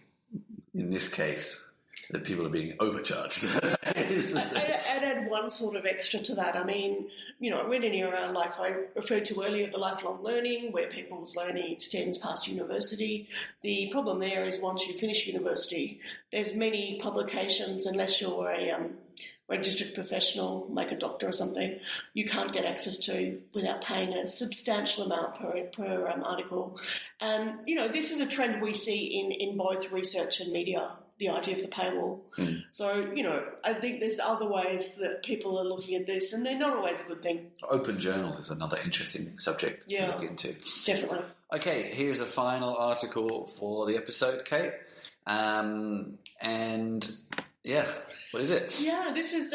in this case, that people are being overcharged. I'd add one sort of extra to that. I mean, we're in an era, like I referred to earlier, the lifelong learning, where people's learning extends past university. The problem there is once you finish university, there's many publications, unless you're a registered professional, like a doctor or something, you can't get access to without paying a substantial amount per article. And, this is a trend we see in both research and media, the idea of the paywall. So, I think there's other ways that people are looking at this, and they're not always a good thing. Open journals is another interesting subject to look into. Definitely. Okay, here's a final article for the episode, Kate. What is it? Yeah, this is...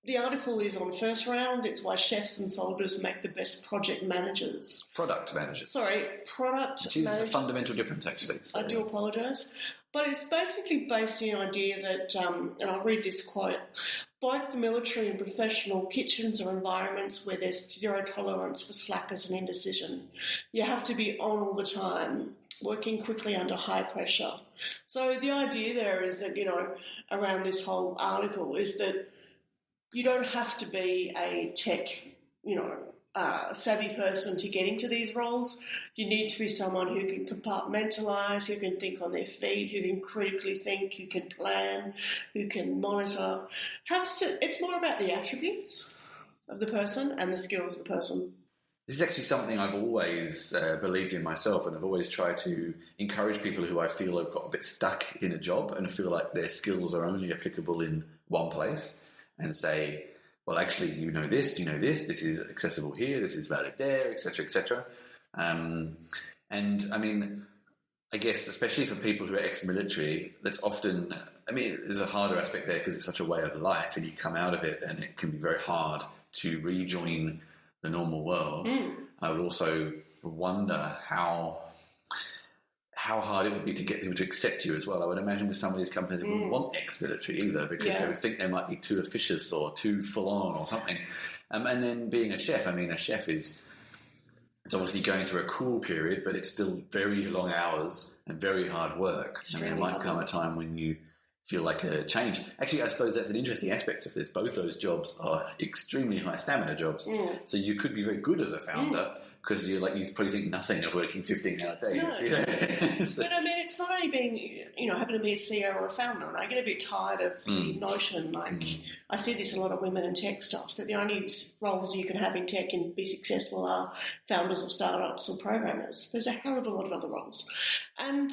the article is on First Round. It's why chefs and soldiers make the best project managers. Product managers. Sorry, product Which is managers. a fundamental difference, actually. So, I do apologise. But it's basically based on the idea that, and I'll read this quote, both the military and professional kitchens are environments where there's zero tolerance for slackers and indecision. You have to be on all the time, working quickly under high pressure. So the idea there is that, around this whole article is that you don't have to be a tech, savvy person to get into these roles. You need to be someone who can compartmentalise, who can think on their feet, who can critically think, who can plan, who can monitor. It's more about the attributes of the person and the skills of the person. This is actually something I've always believed in myself, and I've always tried to encourage people who I feel have got a bit stuck in a job and feel like their skills are only applicable in one place, and say, well, actually, this is accessible here, this is valid there, etc., etc. And I mean, I guess especially for people who are ex-military, that's often, there's a harder aspect there because it's such a way of life and you come out of it and it can be very hard to rejoin the normal world. I would also wonder how hard it would be to get people to accept you as well. I would imagine with some of these companies they wouldn't want ex-military either because they would think they might be too officious or too full-on or something. And then being a chef, a chef it's obviously going through a cool period, but it's still very long hours and very hard work. And there might come a time when you feel like a change. Actually, I suppose that's an interesting aspect of this. Both those jobs are extremely high stamina jobs. So you could be very good as a founder because you probably think nothing of working 15-hour days. No. So, but it's not only being, having to be a CEO or a founder, and I get a bit tired of the notion, I see this in a lot of women in tech stuff, that the only roles you can have in tech and be successful are founders of startups or programmers. There's a hell of a lot of other roles. And,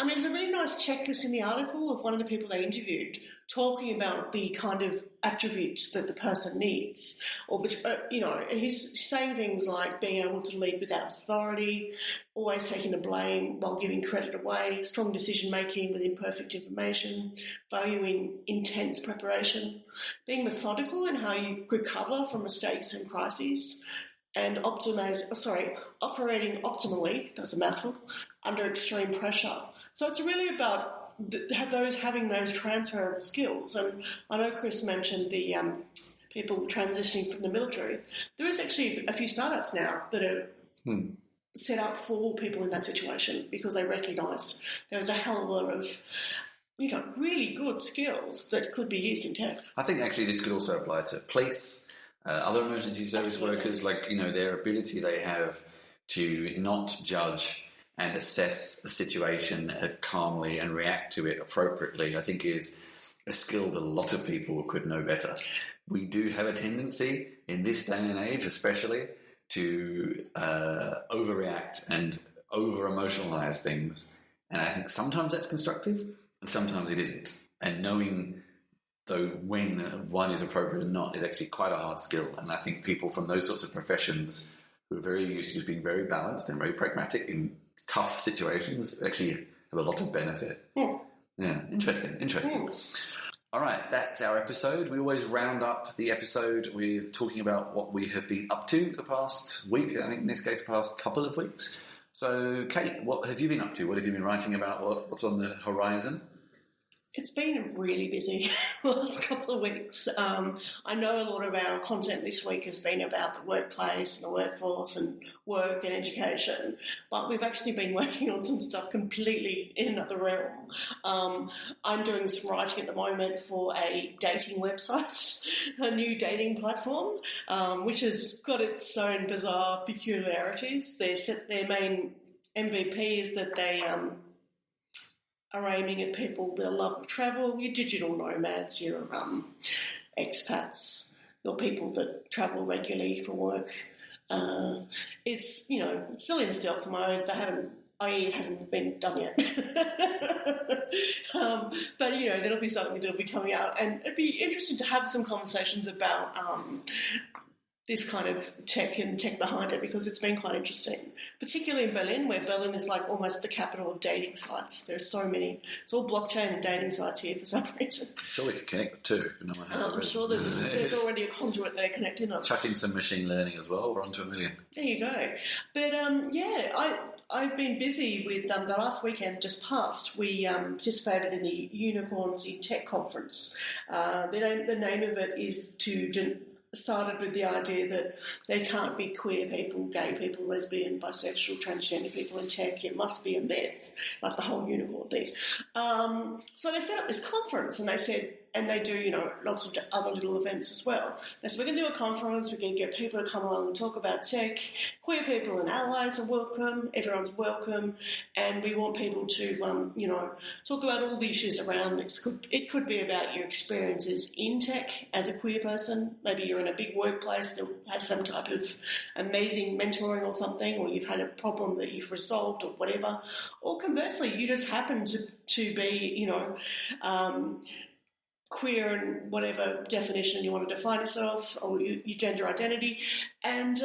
there's a really nice checklist in the article of one of the people they interviewed talking about the kind of attributes that the person needs. He's saying things like being able to lead without authority, always taking the blame while giving credit away, strong decision-making with imperfect information, valuing intense preparation, being methodical in how you recover from mistakes and crises, and operating optimally, that's a mouthful, under extreme pressure. So it's really about having those transferable skills. And I know Chris mentioned the people transitioning from the military. There is actually a few startups now that are set up for people in that situation because they recognised there was a hell of a lot of really good skills that could be used in tech. I think actually this could also apply to police, other emergency service workers, their ability they have to not judge and assess the situation calmly and react to it appropriately, I think is a skill that a lot of people could know better. We do have a tendency in this day and age especially to overreact and over-emotionalize things. And I think sometimes that's constructive and sometimes it isn't. And knowing though when one is appropriate or not is actually quite a hard skill. And I think people from those sorts of professions who are very used to being very balanced and very pragmatic in tough situations actually have a lot of benefit. Yeah, interesting. All right, that's our episode. We always round up the episode with talking about what we have been up to the past week, I think in this case past couple of weeks. So Kate, what have you been up to? What have you been writing about? What's on the horizon? It's been really busy the last couple of weeks. I know a lot of our content this week has been about the workplace and the workforce and work and education, but we've actually been working on some stuff completely in another realm. I'm doing some writing at the moment for a dating website, a new dating platform, which has got its own bizarre peculiarities. Their main MVP is that they are aiming at people, their love of travel, your digital nomads, your expats, your people that travel regularly for work. It's, still in stealth mode. It hasn't been done yet. But, there'll be something that'll be coming out. And it'd be interesting to have some conversations about this kind of tech and tech behind it, because it's been quite interesting, particularly in Berlin, where Berlin is like almost the capital of dating sites. There's so many. It's all blockchain and dating sites here for some reason. Sure, we could connect the two. I'm sure there's already a conduit they're connecting on. Chuck in some machine learning as well. We're on to a million. There you go. But I've been busy with the last weekend just passed. We participated in the Unicorns in Tech conference. The name of it is started with the idea that there can't be queer people, gay people, lesbian, bisexual, transgender people in tech. It must be a myth, like the whole unicorn thing. So they set up this conference, and they said, and they do, lots of other little events as well. They said, we're going to do a conference, we're going to get people to come along and talk about tech. Queer people and allies are welcome, everyone's welcome, and we want people to, talk about all the issues around this. It could be about your experiences in tech as a queer person. Maybe you're in a big workplace that has some type of amazing mentoring or something, or you've had a problem that you've resolved or whatever. Or conversely, you just happen to be, queer in whatever definition you want to define yourself, or your gender identity, and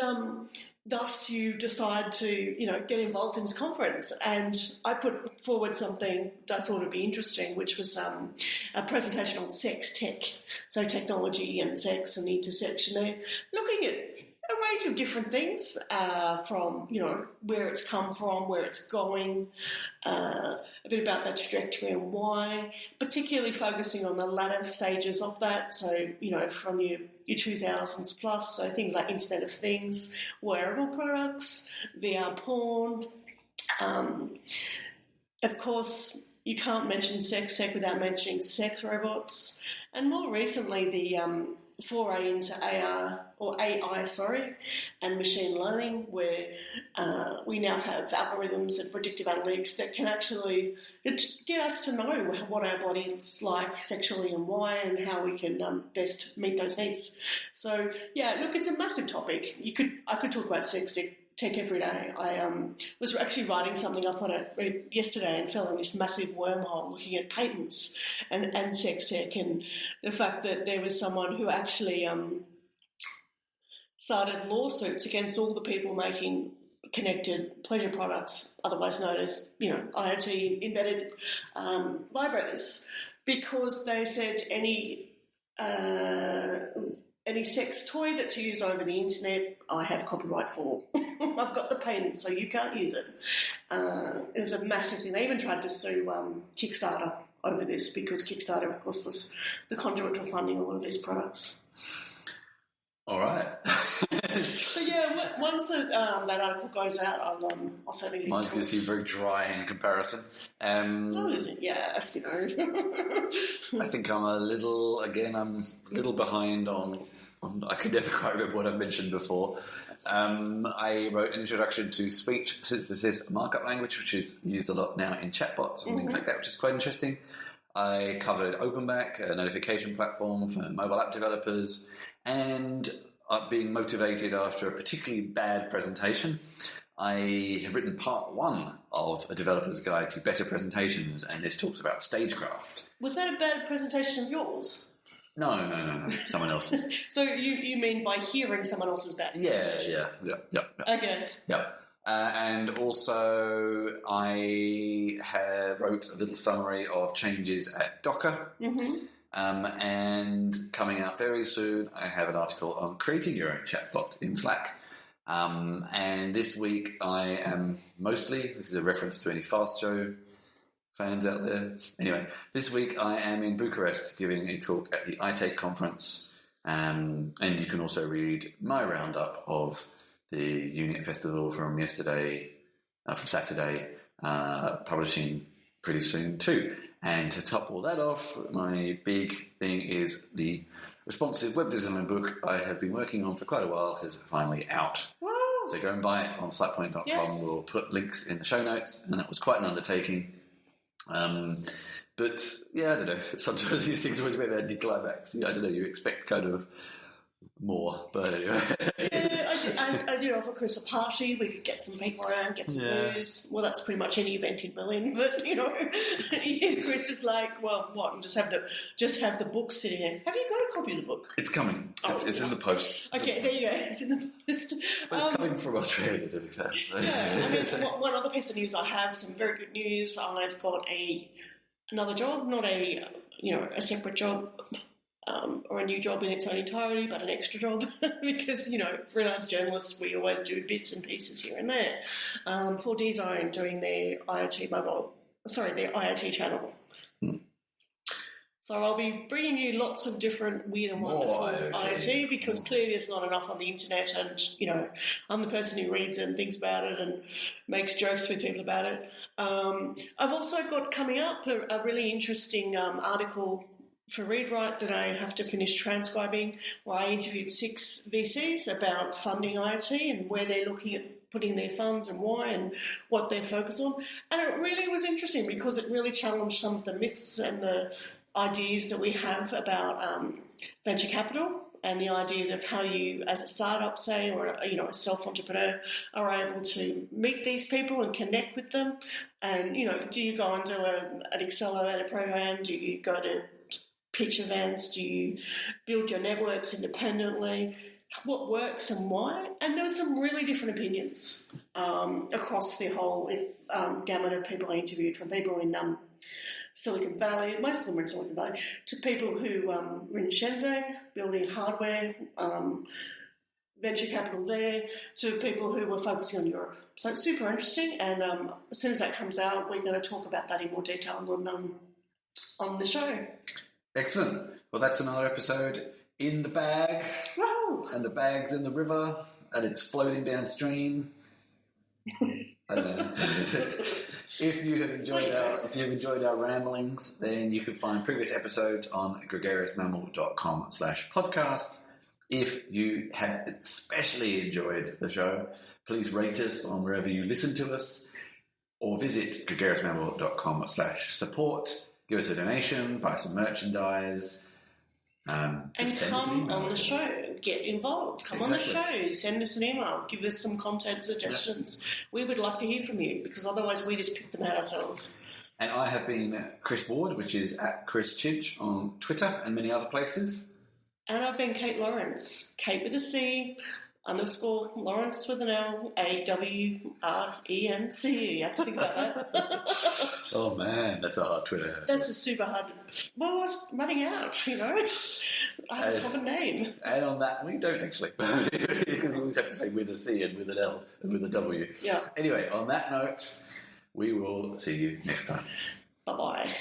thus you decide to, get involved in this conference. And I put forward something that I thought would be interesting, which was a presentation on sex tech, so technology and sex and the intersection there, looking at a range of different things, from, where it's come from, where it's going, a bit about that trajectory and why, particularly focusing on the latter stages of that. So, from your 2000s plus, so things like Internet of Things, wearable products, VR porn. Of course, you can't mention sex tech without mentioning sex robots. And more recently, the foray into AI, and machine learning, where we now have algorithms and predictive analytics that can actually get us to know what our body is like sexually and why, and how we can best meet those needs. So, look, it's a massive topic. I could talk about sex tech every day. I was actually writing something up on it yesterday and fell in this massive wormhole looking at patents and sex tech, and the fact that there was someone who actually started lawsuits against all the people making connected pleasure products, otherwise known as, IoT embedded vibrators, because they said any sex toy that's used over the internet, I have copyright for. I've got the patent, so you can't use it. It was a massive thing. They even tried to sue Kickstarter over this, because Kickstarter, of course, was the conduit for funding all of these products. All right. So once that article goes out, I'll certainly. Mine's going to seem very dry in comparison. Is it? Yeah, I think I'm a little behind on. I could never quite remember what I've mentioned before. I wrote an introduction to speech synthesis markup language, which is used a lot now in chatbots and things like that, which is quite interesting. I covered OpenBack, a notification platform for mobile app developers, and being motivated after a particularly bad presentation, I have written part 1 of a developer's guide to better presentations, and this talks about stagecraft. Was that a bad presentation of yours? No. Someone else's. So you mean by hearing someone else's bad presentation? Yeah. Okay. Yep. And also, I wrote a little summary of changes at Docker. Mm-hmm. And coming out very soon, I have an article on creating your own chatbot in Slack. And this week I am this is a reference to any fast fans out there. Anyway, this week I am in Bucharest giving a talk at the iTake conference, and you can also read my roundup of the Unit Festival from yesterday, from Saturday, publishing pretty soon too. And to top all that off, my big thing is the responsive web design book I have been working on for quite a while is finally out. Woo! So go and buy it on sitepoint.com. Yes. We'll put links in the show notes, and that was quite an undertaking. But yeah, I don't know. Sometimes these things are always a bit of anticlimax. I don't know. You expect kind of more, but anyway. Yeah, I did offer Chris a party. We could get some people around, get some booze. Well, that's pretty much any event in Berlin. But Chris is like, well, what? And just have the book sitting there. Have you got a copy of the book? It's coming. It's in the post. Okay, there you go. It's in the post. But it's coming from Australia, to be fair. One other piece of news I have, some very good news. I've got another job, not a separate job. Or a new job in its own entirety, but an extra job because, freelance journalists, we always do bits and pieces here and there. For Design doing their IoT channel. So I'll be bringing you lots of different weird and wonderful IoT because clearly there's not enough on the internet, and, I'm the person who reads and thinks about it and makes jokes with people about it. I've also got coming up a really interesting article for ReadWrite that I have to finish transcribing, where I interviewed 6 VCs about funding IoT and where they're looking at putting their funds and why and what they're focused on. And it really was interesting because it really challenged some of the myths and the ideas that we have about venture capital and the idea of how you, as a startup, say, or a self-entrepreneur, are able to meet these people and connect with them. And, do you go and do an accelerator program? Do you go to pitch events? Do you build your networks independently? What works and why? And there were some really different opinions across the whole gamut of people I interviewed, from people in Silicon Valley, most of them were in Silicon Valley, to people who were in Shenzhen building hardware, venture capital there, to people who were focusing on Europe. So it's super interesting, and as soon as that comes out, we're going to talk about that in more detail on the show. Excellent. Well, that's another episode in the bag. Whoa! And the bag's in the river, and it's floating downstream. I don't know. If you have enjoyed our ramblings, then you can find previous episodes on gregariousmammal.com/podcast. If you have especially enjoyed the show, please rate us on wherever you listen to us, or visit gregariousmammal.com/support. Give us a donation, buy some merchandise. And come on the show. Get involved. Come on the show. Send us an email. Give us some content suggestions. Yeah. We would like to hear from you, because otherwise we just pick them out ourselves. And I have been Chris Ward, which is at Chris Chidge on Twitter and many other places. And I've been Kate Lawrence. Kate with a C, _ Lawrence with an L, AWRENCE. You have to think about that. Oh man, that's a hard Twitter. That's a super hard. Well, it's running out, I have a common name. And on that, we don't actually, because you always have to say with a C and with an L and with a W. Yeah. Anyway, on that note, we will see you next time. Bye-bye.